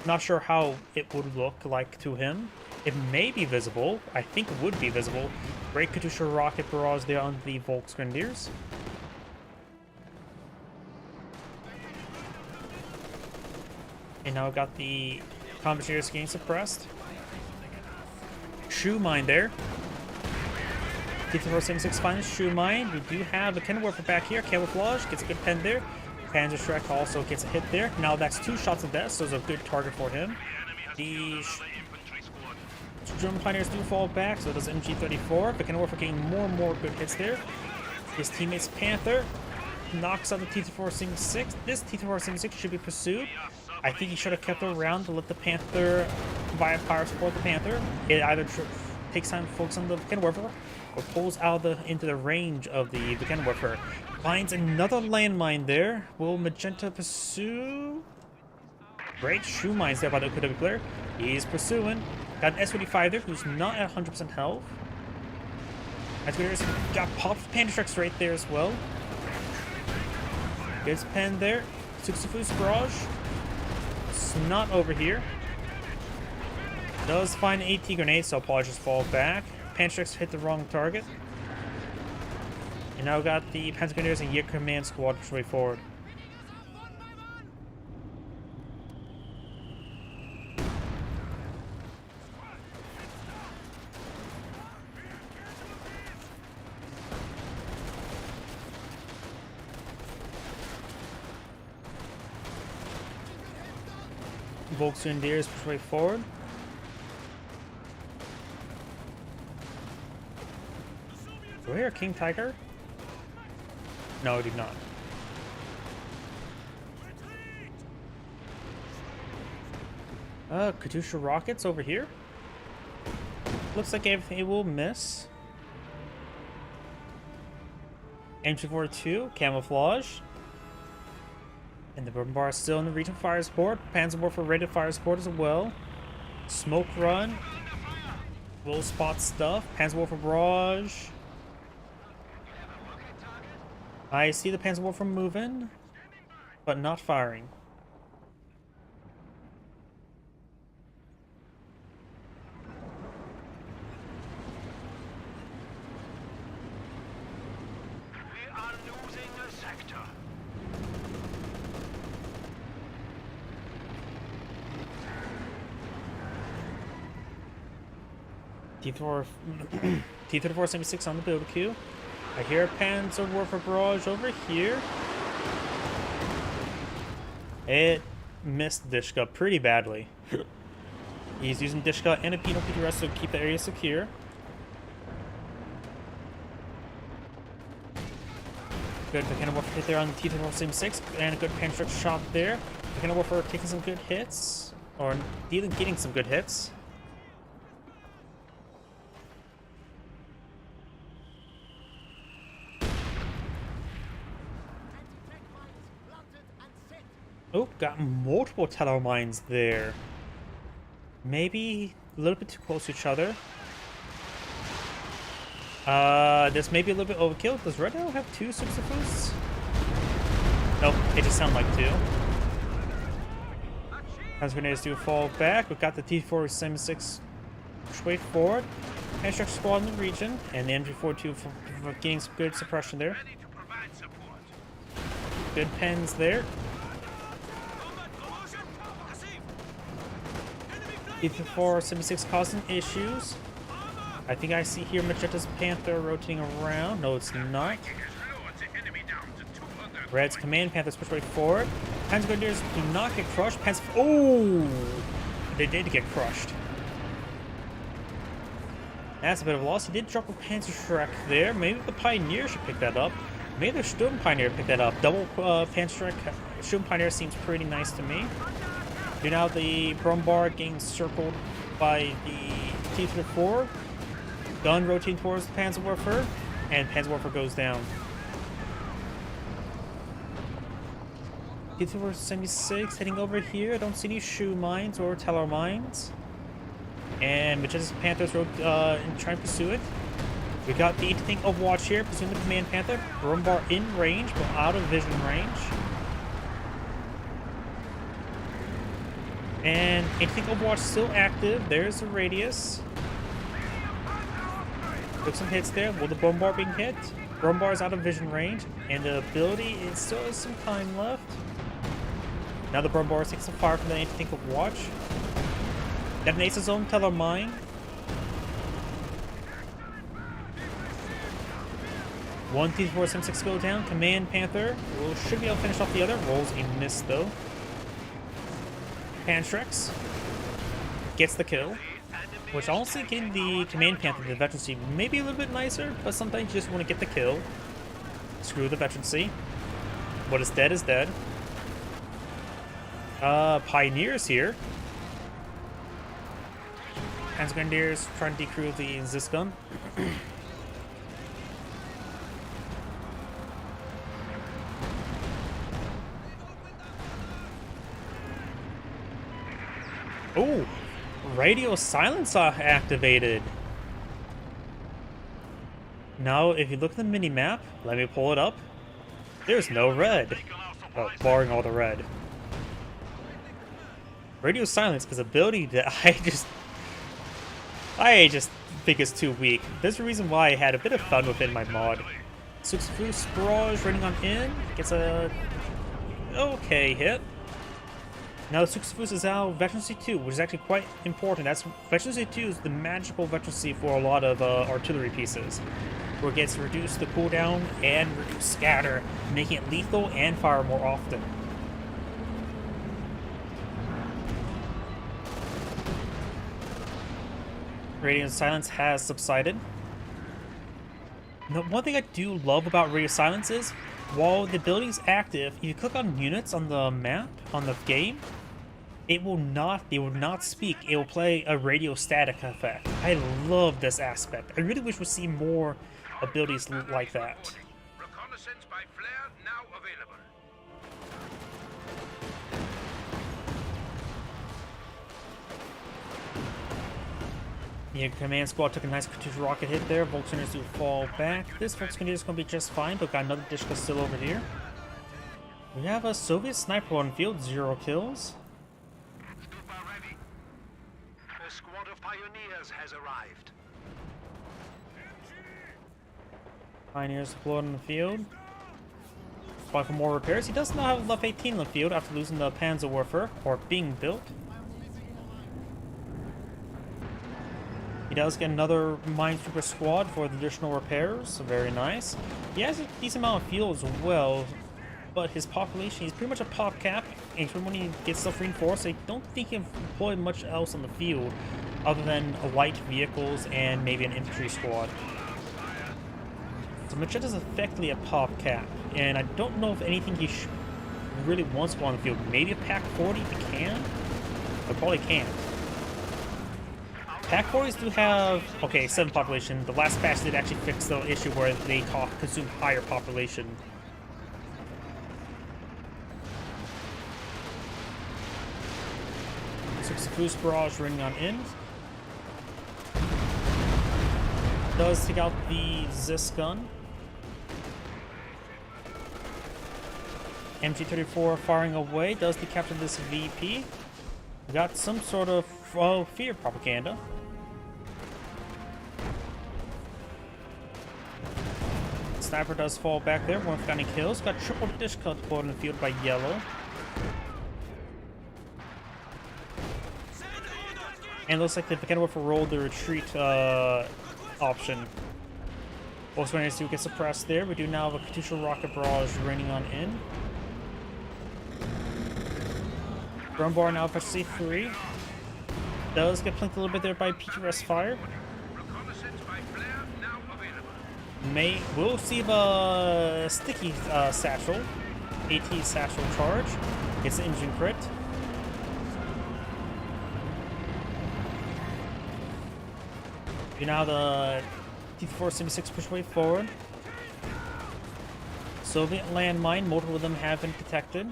Speaker 1: not sure how it would look like to him. It may be visible. I think it would be visible. Great Katusha rocket barrage there on the Volksgrenadiers. And now I've got the Combat getting suppressed. Shoe mine there. T-476 finds shoe mine. We do have a Kennewerfer back here. Camouflage gets a good pen there. Panzerschreck also gets a hit there. Now that's 2 shots of death, so it's a good target for him. The German Pioneers do fall back, so does MG34. But Kennewerfer getting more and more good hits there. His teammate's Panther knocks out the T-476. This T-476 should be pursued. I think he should have kept it around to let the Panther, via power support the Panther. It either takes time to focus on the Kennewerfer or pulls out into the range of the Kennewerfer. Finds another landmine there. Will Magenta pursue? Great shoe mines there by the Kudobi player. He's pursuing. Got an S-55 there who's not at 100% health. Got popped Panzerschrecks right there as well. Gets pen there. Suxafus barrage. It's not over here. Does find an AT grenade, so I'll probably just fall back. Pantrix hit the wrong target. And now we got the Panzer Grenadiers and Year Command Squad push way forward. Volksgrenadiers push way forward. Do we hear King Tiger? No, I do not. Katyusha rockets over here. Looks like everything will miss. MG42, camouflage. And the Bombard is still in the region fire support. Panzerwerfer rated fire support as well. Smoke run. Will spot stuff. Panzerwerfer barrage. I see the Panzerwerfer moving, but not firing.
Speaker 3: We are losing a sector.
Speaker 1: T-3476 on the build queue. I hear a Panzerwerfer barrage over here. It missed Dishka pretty badly. He's using Dishka and a Pino PTRS to keep the area secure. Good Mechanowerfer hit there on the T-3476 and a good Panzer shot there. Mechanowerfer taking some good hits, or getting some good hits. Oh, got multiple Teller mines there. Maybe a little bit too close to each other. This may be a little bit overkill. Does Red Arrow have 2 Subsifus? Nope, it just sounded like 2. As grenades do fall back, we've got the T-476 way forward. Panzer squad in the region, and the MG42 for getting some good suppression there.
Speaker 3: Ready to provide support.
Speaker 1: Good pens there. T-476 causing issues. I think I see here Magetta's Panther rotating around. No, it's not. Red's Command Panther push way forward. Panzer Grenadiers do not get crushed. Oh! They did get crushed. That's a bit of a loss. He did drop a Panzer Shrek there. Maybe the Pioneer should pick that up. Maybe the Sturm Pioneer pick that up. Double Panzer Shrek. Sturm Pioneer seems pretty nice to me. Here now the Bombard getting circled by the T-34. Gun rotating towards the Panzerwerfer, and Panzerwerfer goes down. T-76 heading over here. I don't see any shoe mines or Teller mines. And Majetta's Panthers trying to pursue it. We got the 18th Overwatch here, pursuing the Command Panther. Bombard in range, but out of vision range. And 18th Overwatch still active. There's the radius. Took some hits there. Will the Bombard being hit? Bombard is out of vision range, and the ability is still has some time left. Now the Bombard takes some fire from the 18th Overwatch. Detonates his own Teller mine. One T-476 go down. Command Panther should be able to finish off the other. Rolls a miss though. Pantrax gets the kill, which honestly getting the Command Panther to the veterancy may be a little bit nicer, but sometimes you just want to get the kill. Screw the veterancy. What is dead is dead. Pioneers here. Panzer Grenadiers trying to decrew the Ziskum. Oh, radio silence activated. Now, if you look at the mini-map, let me pull it up. There's no red. Oh, barring all the red. Radio silence is an ability that I just I just think it's too weak. There's a reason why I had a bit of fun with it in my mod. Suxfus Barrage running on in, gets a okay hit. Now Suxfus is out Veterancy 2, which is actually quite important. That's Veterancy 2 is the magical veterancy for a lot of artillery pieces, where it gets reduced the cooldown and reduce scatter, making it lethal and fire more often. Radiant Silence has subsided. Now, one thing I do love about Radio Silence is, while the ability is active, if you click on units on the map, on the game, they will not speak. It will play a radio static effect. I love this aspect. I really wish we'd see more abilities like that.
Speaker 2: Reconnaissance by flare now available.
Speaker 1: The command squad took a nice Katyusha rocket hit there. Volkswagens do fall back. This Volkswagen is going to be just fine, but got another Dishka still over here. We have a Soviet sniper on field, 0 kills.
Speaker 3: Stupa ready. A squad of pioneers has arrived.
Speaker 1: Pioneers deployed on the field. Spot for more repairs. He does not have Luft 18 on the field after losing the Panzerwerfer, or being built. He does get another Minesweeper squad for the additional repairs, so very nice. He has a decent amount of fuel as well, but his population, he's pretty much a pop cap, and when he gets self-reinforced, I don't think he can deploy much else on the field other than light vehicles and maybe an infantry squad. So Machetta's effectively a pop cap, and I don't know if anything he really wants to go on the field. Maybe a Pack 40 if he can? I probably can't. Pack 40s do have, okay, 7 population. The last patch did actually fix the issue where they consume higher population. Suxfus Barrage running on in. Does take out the Zis gun. MG34 firing away. Does decapture this VP. We got some sort of fear propaganda. Sniper does fall back there. Won't got any kills. Got triple dish cut deployed in the field by Yellow. And looks like the Pekenwerfer rolled the retreat option. Also, when do get suppressed there. We do now have a Katyusha rocket barrage raining on in. Drone bar now for C3. Does get plinked a little bit there by PTRS fire.
Speaker 2: Reconnaissance by flare now available.
Speaker 1: We'll see the sticky satchel, AT satchel charge. It's an engine crit. You now the T-476 push way forward. Soviet landmine, multiple of them have been detected.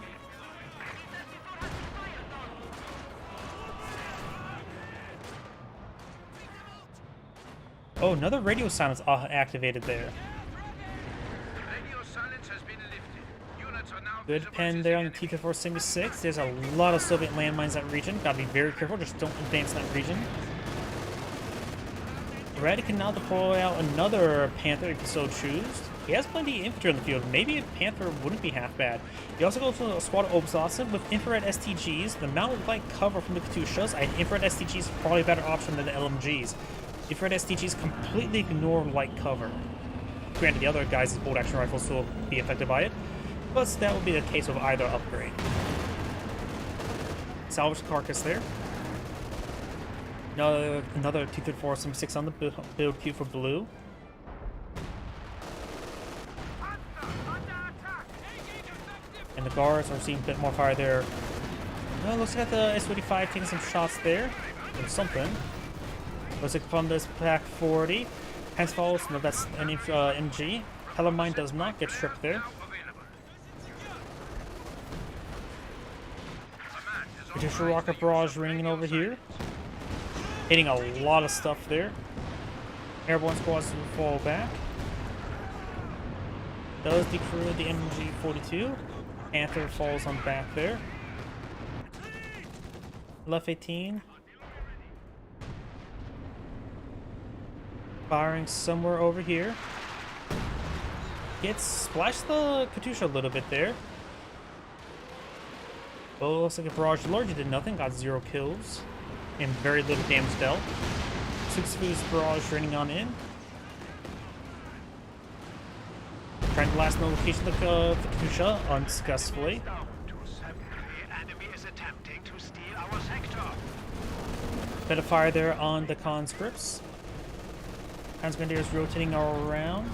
Speaker 1: Oh, another radio silence activated there.
Speaker 2: Radio silence has been lifted. Units are now
Speaker 1: Good pen there on the T-476. There's a lot of Soviet landmines in that region. Gotta be very careful, just don't advance in that region. Red can now deploy out another Panther if you so choose. He has plenty of infantry on the field. Maybe a Panther wouldn't be half bad. He also goes to a squad of Obsassin with infrared STGs. The amount of light cover from the Katyushas, infrared STGs is probably a better option than the LMGs. Infrared STGs completely ignore light cover. Granted, the other guys' bolt action rifles will be affected by it, but that would be the case with either upgrade. Salvage carcass there. Another T-34-76 on the build queue for blue. And the guards are seeing a bit more fire there. Well, looks like the S-25 taking some shots there. Or something. Looks like from this Pack 40. Hence follows, no, that's an MG. Hellermine does not get stripped there. Katyusha rocket barrage ringing over here. Hitting a lot of stuff there. Airborne squads will fall back. Does decrew the MG42. Panther falls on back there. Left 18. firing somewhere over here. Gets splashed the Katyusha a little bit there. Well, it looks like a barrage largely did nothing, got 0 kills, and very little damage dealt. 6 Foods barrage raining on in. Trying to last no location of the Katyusha unsuccessfully.
Speaker 3: The enemy is attempting to steal our sector.
Speaker 1: Bit of fire there on the conscripts. Transgrenadiers rotating around.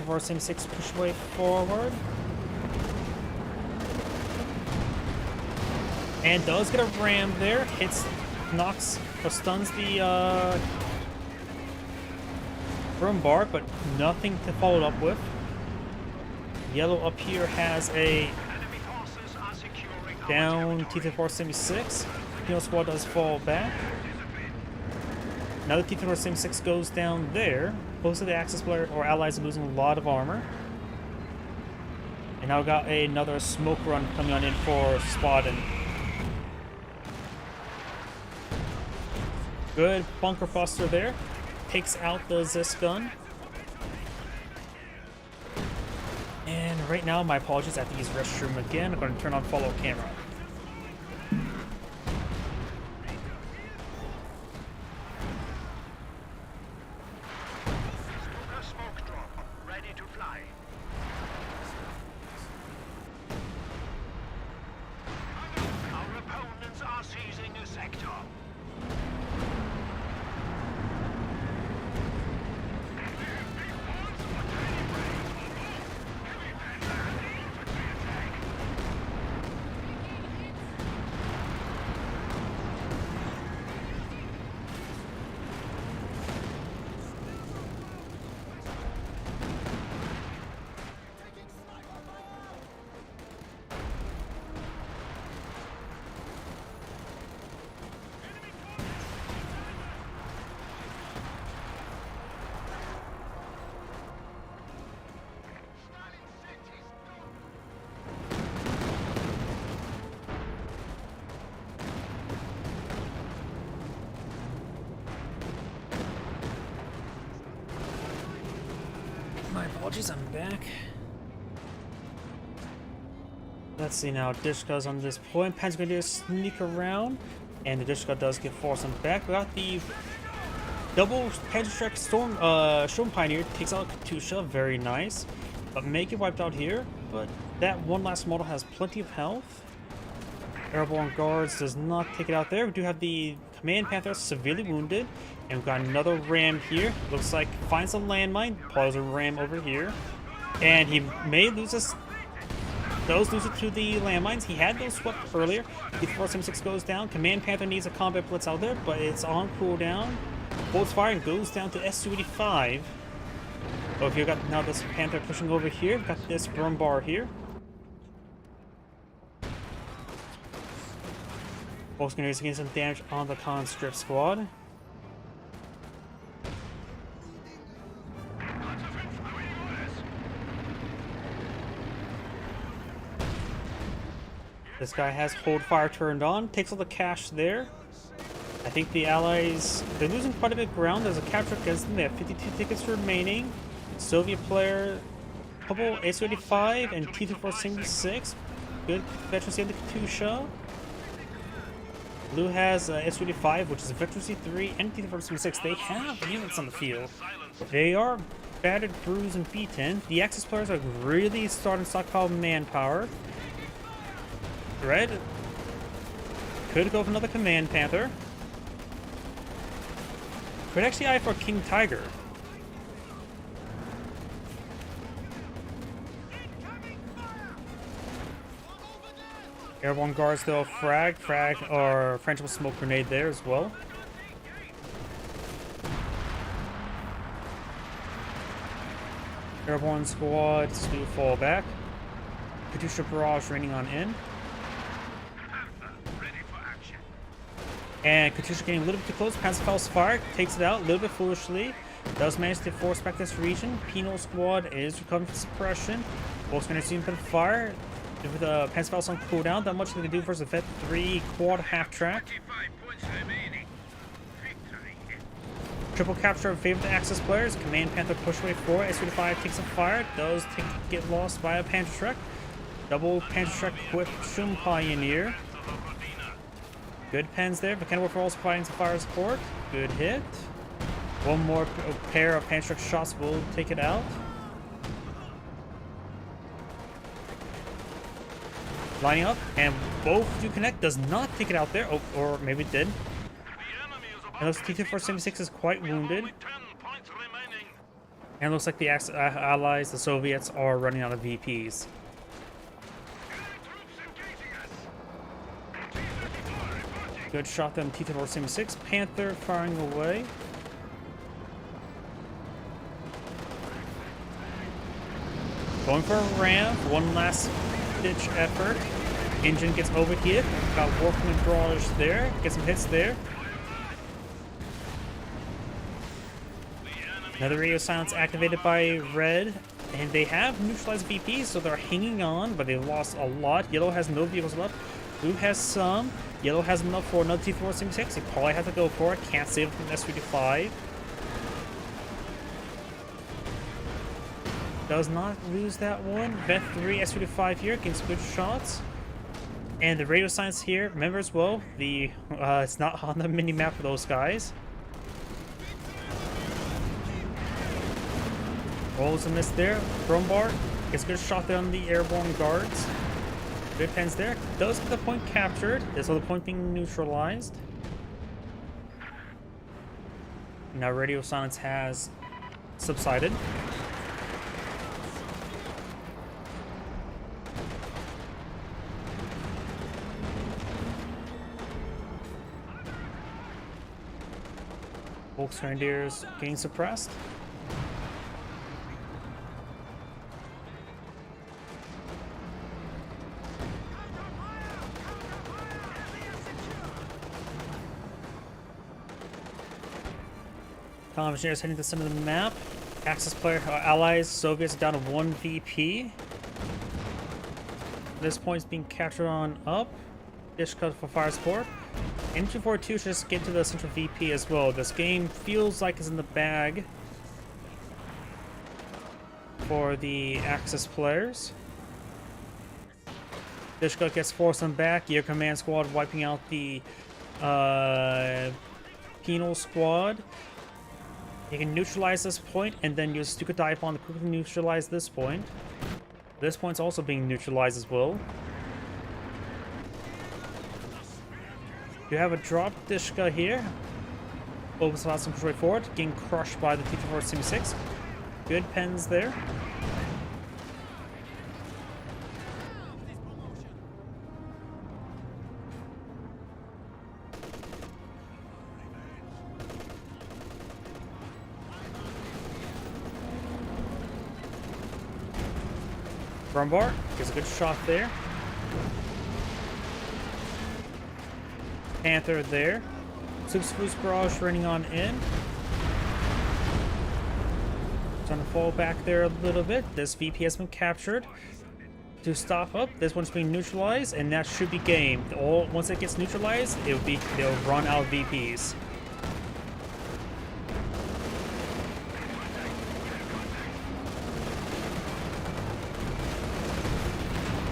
Speaker 1: Force M6 push way forward. And does get a ram there. Hits, knocks, or stuns the Brumbar, but nothing to follow it up with. Yellow up here has a
Speaker 3: Enemy forces are securing our
Speaker 1: down
Speaker 3: territory.
Speaker 1: T-34-76. Penal Squad does fall back. Now the T-34-76 goes down there. Most of the Axis player or allies are losing a lot of armor. And now we got another smoke run coming on in for Spaden. Good bunker buster there. Takes out the Zis gun. And right now, my apologies, I have to use restroom again. I'm going to turn on follow camera.
Speaker 3: Stuka smoke drop, ready to fly. Our opponents are seizing a sector.
Speaker 1: My apologies, I'm back. Let's see now, Dishka's on this point. Pan's going to sneak around, and the Dishka does get forced on back. We got the double Panzerschreck Storm Pioneer, takes out Katyusha, very nice. But may get wiped out here, but that one last model has plenty of health. Airborne Guards does not take it out there. We do have the Command Panther severely wounded. And we've got another ram here. Looks like finds a landmine. Pulls a ram over here. And he may lose us. Does lose it to the landmines. He had those swept earlier. T-34-76 goes down. Command Panther needs a combat blitz out there, but it's on cooldown. Bolts fire and goes down to S-285. Oh, if you got now this Panther pushing over here. We've got this Brumbar here. Bolts going to get some damage on the conscript squad. This guy has hold fire turned on, takes all the cash there. I think the allies, they're losing quite a bit of ground. There's a capture against them. They have 52 tickets remaining. Soviet player, couple S-85 and T-34-76. Good veterancy of the Katyusha. Blue has S-85, which is a veterancy 3 and T-34-76. They have units on the field. They are battered, bruised, and beaten. The Axis players are really starting to stockpile manpower. Red could go for another Command Panther. Could actually eye for King Tiger. Airborne Guards though, frag, or French will smoke grenade there as well. Airborne squads do fall back. Katyusha barrage raining on in. And Katyusha getting a little bit too close. Panzerfaust's fire takes it out a little bit foolishly. Does manage to force back this region. Penal squad is recovering from suppression. Bolt's going to see a bit of fire. With the Panzerfaust on cooldown, not much they can do versus the Vet 3 quad half-track.
Speaker 2: 25 points remaining. Victory.
Speaker 1: Triple capture in favor of the Axis players. Command Panther push away forward. S-35 takes a fire. Does get lost by a Panzerschreck. Double Panzerschreck whip Shum Pioneer. Good pens there. Mechanical Warfare also providing some fire support. Good hit. One more pair of Panzerschreck shots will take it out. Lining up, and both do connect. Does not take it out there. Oh, or maybe it did. And looks like T-476 is quite wounded. And looks like the allies, the Soviets, are running out of VPs. Good shot then, T-476. Panther firing away. Going for a ramp. One last ditch effort. Engine gets overheated. Got Warpman Barrage there. Get some hits there. Another radio silence activated by Red. And they have neutralized VPs, so they're hanging on, but they've lost a lot. Yellow has no vehicles left. Blue has some. Yellow has enough for another T-476. He probably has to go for it. Can't save it from S-35. Does not lose that one. Vet 3 S-35 here gets good shots. And the radio silence here, remember as well, the it's not on the mini map for those guys. Rolls a miss there. Brumbar gets a good shot there on the airborne guards. Good pens there. Does get the point captured. This other point being neutralized. Now radio silence has subsided. Volksgrenadiers getting suppressed. Column engineers heading to the center of the map. Axis player allies, Soviets down to 1 VP. This point's being captured on up. Dish cut for fire support. And 242 should just get to the central VP as well. This game feels like it's in the bag for the Axis players. Dishka gets forced on back. Your command squad wiping out the penal squad. You can neutralize this point and then use Stuka Diapon to quickly neutralize this point. This point's also being neutralized as well. You have a drop Dishka here. Opens allows some push forward, getting crushed by the T-476. Good pens there. Brumbar gets a good shot there. Panther there. Superspruce Barrage running on in. Trying to fall back there a little bit. This VP has been captured. To stop up, this one's being neutralized, and that should be game. Once it gets neutralized, they'll run out of VPs.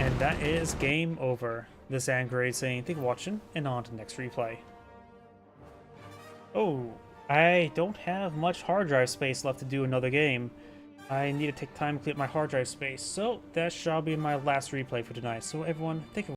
Speaker 1: And that is game over. This Angrade saying thank you for watching, and on to the next replay. Oh, I don't have much hard drive space left to do another game. I need to take time to clear my hard drive space, so that shall be my last replay for tonight. So everyone, thank you.